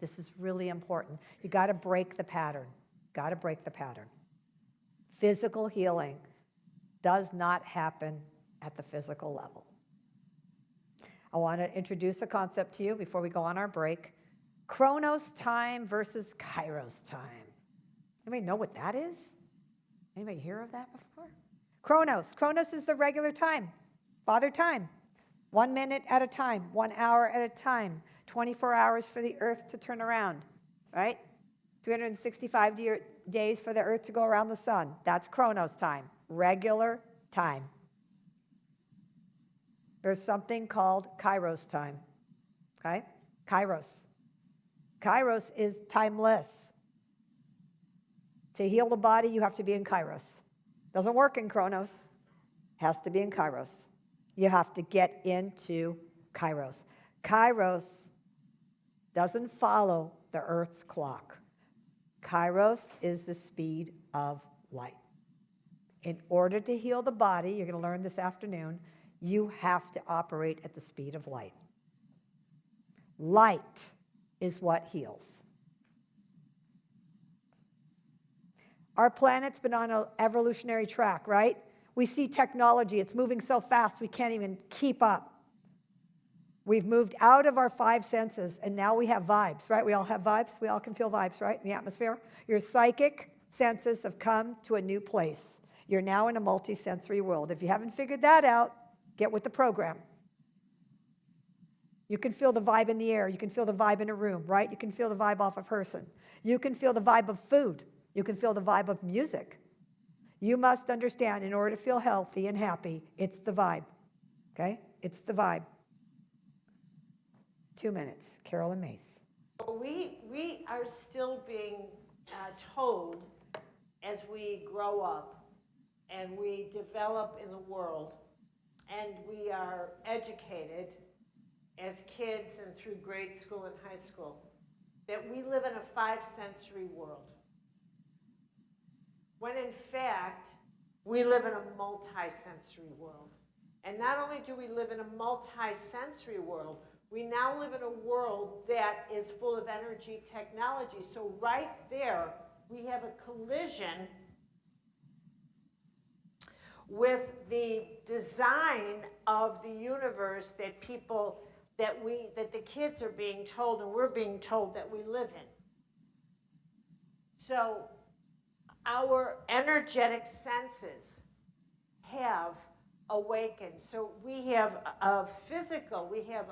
This is really important. You got to break the pattern. Got to break the pattern. Physical healing does not happen at the physical level. I want to introduce a concept to you before we go on our break. Chronos time versus Kairos time. Anybody know what that is? Anybody hear of that before? Chronos. Chronos is the regular time. Father time. 1 minute at a time, 1 hour at a time, 24 hours for the earth to turn around, right? 365 days for the earth to go around the sun. That's Chronos time, regular time. There's something called Kairos time, okay? Kairos. Kairos is timeless. To heal the body, you have to be in Kairos. Doesn't work in Chronos. Has to be in Kairos. You have to get into Kairos. Kairos doesn't follow the Earth's clock. Kairos is the speed of light. In order to heal the body, you're going to learn this afternoon, you have to operate at the speed of light. Light is what heals. Our planet's been on an evolutionary track, right? We see technology, it's moving so fast we can't even keep up. We've moved out of our 5 senses, and now we have vibes, right? We all have vibes. We all can feel vibes, right, in the atmosphere? Your psychic senses have come to a new place. You're now in a multi-sensory world. If you haven't figured that out, get with the program. You can feel the vibe in the air. You can feel the vibe in a room, right? You can feel the vibe off a person. You can feel the vibe of food. You can feel the vibe of music. You must understand, in order to feel healthy and happy, it's the vibe, okay? It's the vibe. 2 minutes. Carol and Mace. We are still being told as we grow up and we develop in the world and we are educated as kids and through grade school and high school that we live in a 5-sensory world. When in fact, we live in a multi-sensory world. And not only do we live in a multi-sensory world, we now live in a world that is full of energy technology. So right there, we have a collision with the design of the universe that the kids are being told and we're being told that we live in. So our energetic senses have awakened. So we have a physical, we have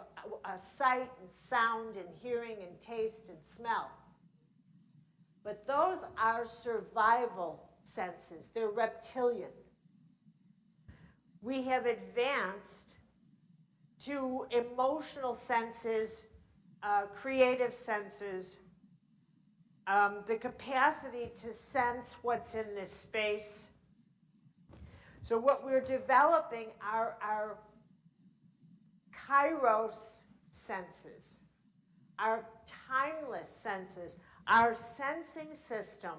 a sight and sound and hearing and taste and smell. But those are survival senses. They're reptilian. We have advanced to emotional senses, creative senses, the capacity to sense what's in this space. So what we're developing are our Kairos senses, our timeless senses, our sensing system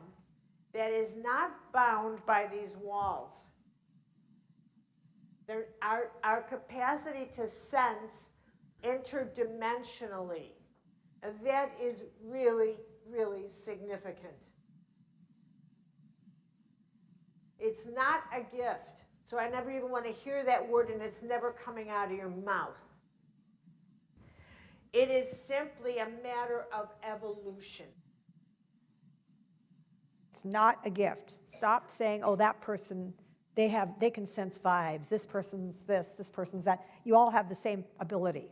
that is not bound by these walls. Our capacity to sense interdimensionally, and that is really, really significant. It's not a gift, so I never even want to hear that word, and it's never coming out of your mouth. It is simply a matter of evolution. It's not a gift. Stop saying, oh, that person, they can sense vibes. This person's this person's that. You all have the same ability.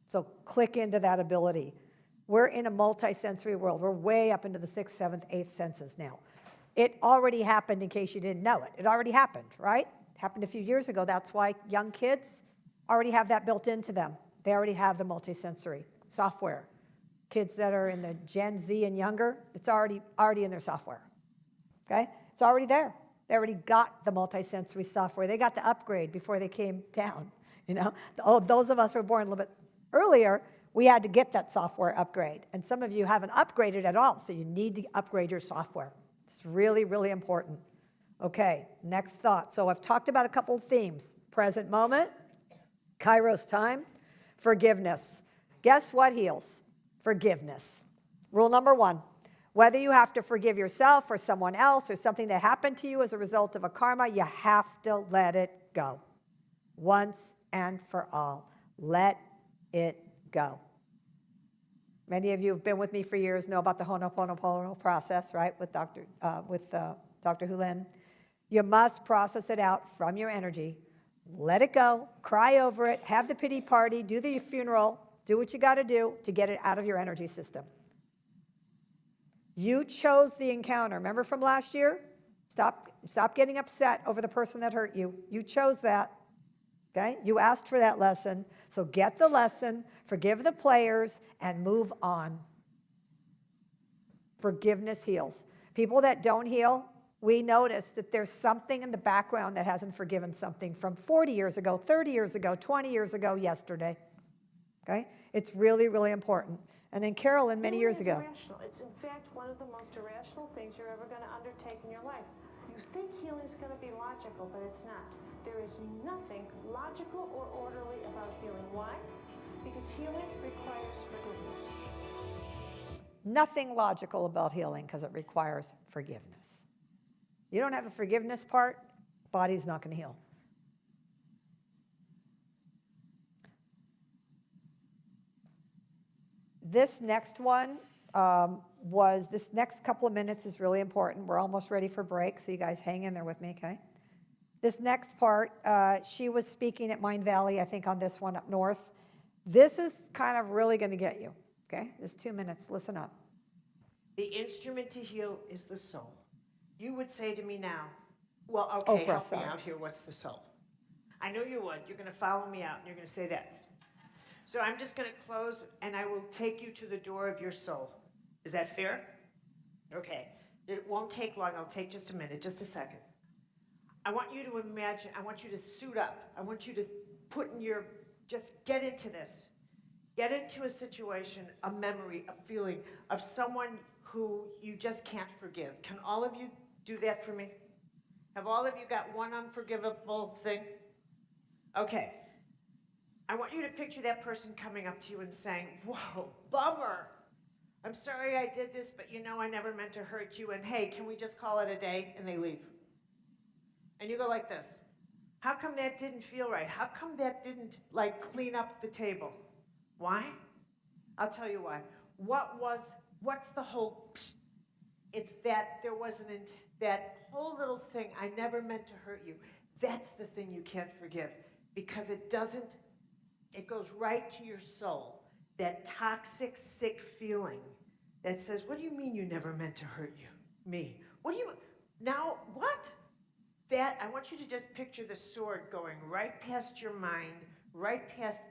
So click into that ability. We're in a multi-sensory world. We're way up into the 6th, 7th, 8th senses now. It already happened in case you didn't know it. It already happened, right? It happened a few years ago. That's why young kids already have that built into them. They already have the multi-sensory software. Kids that are in the Gen Z and younger, it's already in their software, okay? It's already there. They already got the multi-sensory software. They got the upgrade before they came down, you know? Oh, those of us who were born a little bit earlier, we had to get that software upgrade. And some of you haven't upgraded at all, so you need to upgrade your software. It's really, really important. Okay, next thought. So I've talked about a couple of themes. Present moment, Kairos time, forgiveness. Guess what heals? Forgiveness. Rule number 1, whether you have to forgive yourself or someone else or something that happened to you as a result of a karma, you have to let it go. Once and for all. Let it go. Many of you have been with me for years, know about the Ho'oponopono process, right, with Dr. Hulen. You must process it out from your energy let it go, cry over it, have the pity party, do the funeral, do what you got to do to get it out of your energy system. You chose the encounter. Remember from last year? Stop getting upset over the person that hurt you. You chose that. Okay? You asked for that lesson. So get the lesson, forgive the players, and move on. Forgiveness heals. People that don't heal, we notice that there's something in the background that hasn't forgiven something from 40 years ago, 30 years ago, 20 years ago, yesterday. Okay? It's really, really important. And then Carolyn, many years ago. Irrational. It's in fact one of the most irrational things you're ever going to undertake in your life. You think healing is going to be logical, but it's not. There is nothing logical or orderly about healing. Why? Because healing requires forgiveness. Nothing logical about healing because it requires forgiveness. You don't have the forgiveness part, body's not going to heal. This next one this next couple of minutes is really important. We're almost ready for break, so you guys hang in there with me, okay? This next part, she was speaking at Mind Valley, I think on this one up north. This is kind of really going to get you, okay? This 2 minutes, listen up. The instrument to heal is the soul. You would say to me now, well, okay, help me out here, what's the soul? I know you would. You're going to follow me out, and you're going to say that. So I'm just going to close, and I will take you to the door of your soul. Is that fair? Okay. It won't take long. I'll take just a minute, just a second. I want you to imagine, I want you to suit up. I want you to just get into this. Get into a situation, a memory, a feeling of someone who you just can't forgive. Can all of you do that for me? Have all of you got one unforgivable thing? Okay. I want you to picture that person coming up to you and saying, whoa, bummer. I'm sorry I did this, but you know I never meant to hurt you, and hey, can we just call it a day? And they leave. And you go like this. How come that didn't feel right? How come that didn't, clean up the table? Why? I'll tell you why. What's the whole, it's that there wasn't, that whole little thing, I never meant to hurt you. That's the thing you can't forgive, because it goes right to your soul. That toxic, sick feeling that says, what do you mean you never meant to hurt me? What? That, I want you to just picture the sword going right past your mind,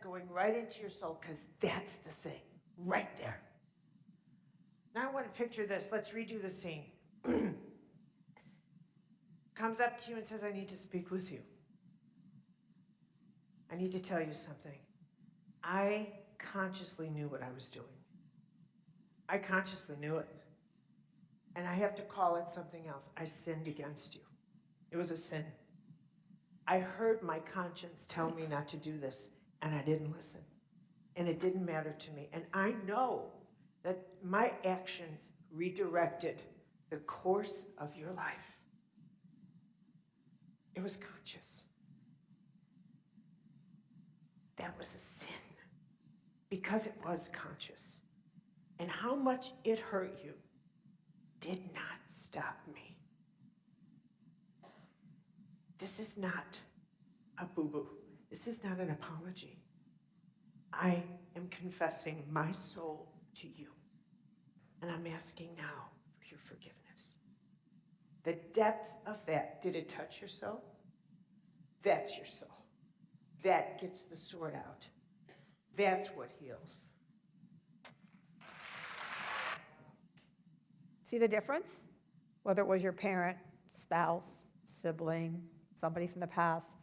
going right into your soul, because that's the thing, right there. Now I want to picture this. Let's redo the scene. Comes up to you and says, I need to speak with you. I need to tell you something. I consciously knew what I was doing. I consciously knew it. And I have to call it something else. I sinned against you. It was a sin. I heard my conscience tell me not to do this, and I didn't listen. And it didn't matter to me. And I know that my actions redirected the course of your life. It was conscious. That was a sin. Because it was conscious. And how much it hurt you did not stop me. This is not a boo-boo. This is not an apology. I am confessing my soul to you. And I'm asking now for your forgiveness. The depth of that, did it touch your soul? That's your soul. That gets the sword out. That's what heals. See the difference? Whether it was your parent, spouse, sibling, somebody from the past.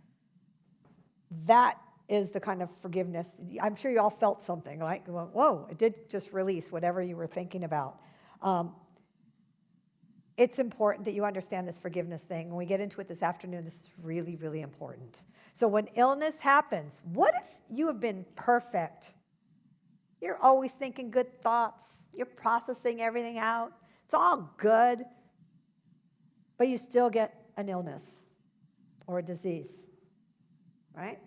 That is the kind of forgiveness. I'm sure you all felt something like, whoa, it did just release whatever you were thinking about. It's important that you understand this forgiveness thing. When we get into it this afternoon, this is really, really important. So when illness happens, what if you have been perfect? You're always thinking good thoughts. You're processing everything out. It's all good. But you still get an illness or a disease, right?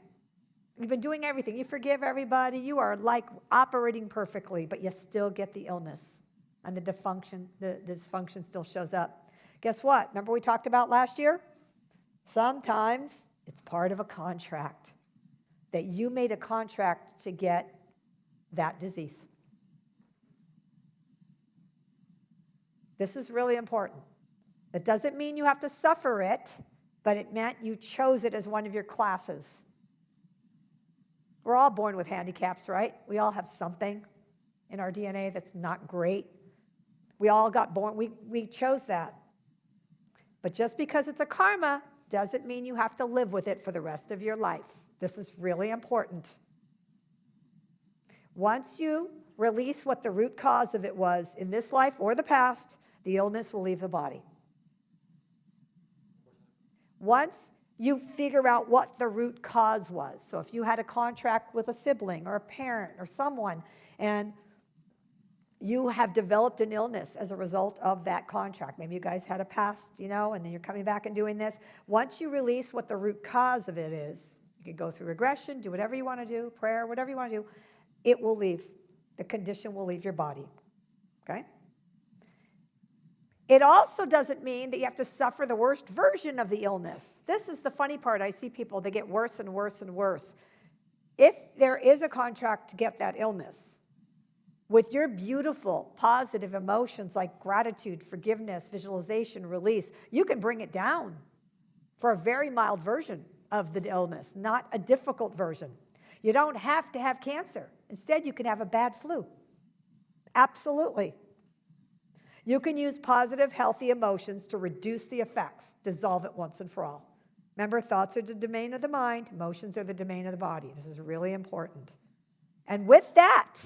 You've been doing everything. You forgive everybody. You are operating perfectly, but you still get the illness. And the dysfunction still shows up. Guess what? Remember we talked about last year? Sometimes It's part of a contract that you made a contract to get that disease. This is really important. It doesn't mean you have to suffer it, but it meant you chose it as one of your classes. We're all born with handicaps, right? We all have something in our DNA that's not great. We all got born, we chose that. But just because it's a karma doesn't mean you have to live with it for the rest of your life. This is really important. Once you release what the root cause of it was in this life or the past, the illness will leave the body. Once you figure out what the root cause was, so if you had a contract with a sibling or a parent or someone, and you have developed an illness as a result of that contract. Maybe you guys had a past, and then you're coming back and doing this. Once you release what the root cause of it is, you can go through regression, do whatever you want to do, prayer, whatever you want to do, it will leave. The condition will leave your body, okay? It also doesn't mean that you have to suffer the worst version of the illness. This is the funny part. I see people, they get worse and worse and worse. If there is a contract to get that illness, with your beautiful, positive emotions like gratitude, forgiveness, visualization, release, you can bring it down for a very mild version of the illness, not a difficult version. You don't have to have cancer. Instead, you can have a bad flu. Absolutely. You can use positive, healthy emotions to reduce the effects, dissolve it once and for all. Remember, thoughts are the domain of the mind, emotions are the domain of the body. This is really important. And with that,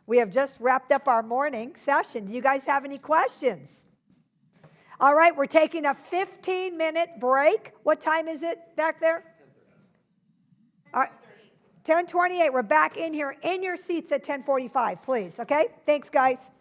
we have just wrapped up our morning session. Do you guys have any questions? All right, we're taking a 15-minute break. What time is it back there? 10:30. All right, 10:28. We're back in here in your seats at 10:45, please, okay? Thanks, guys.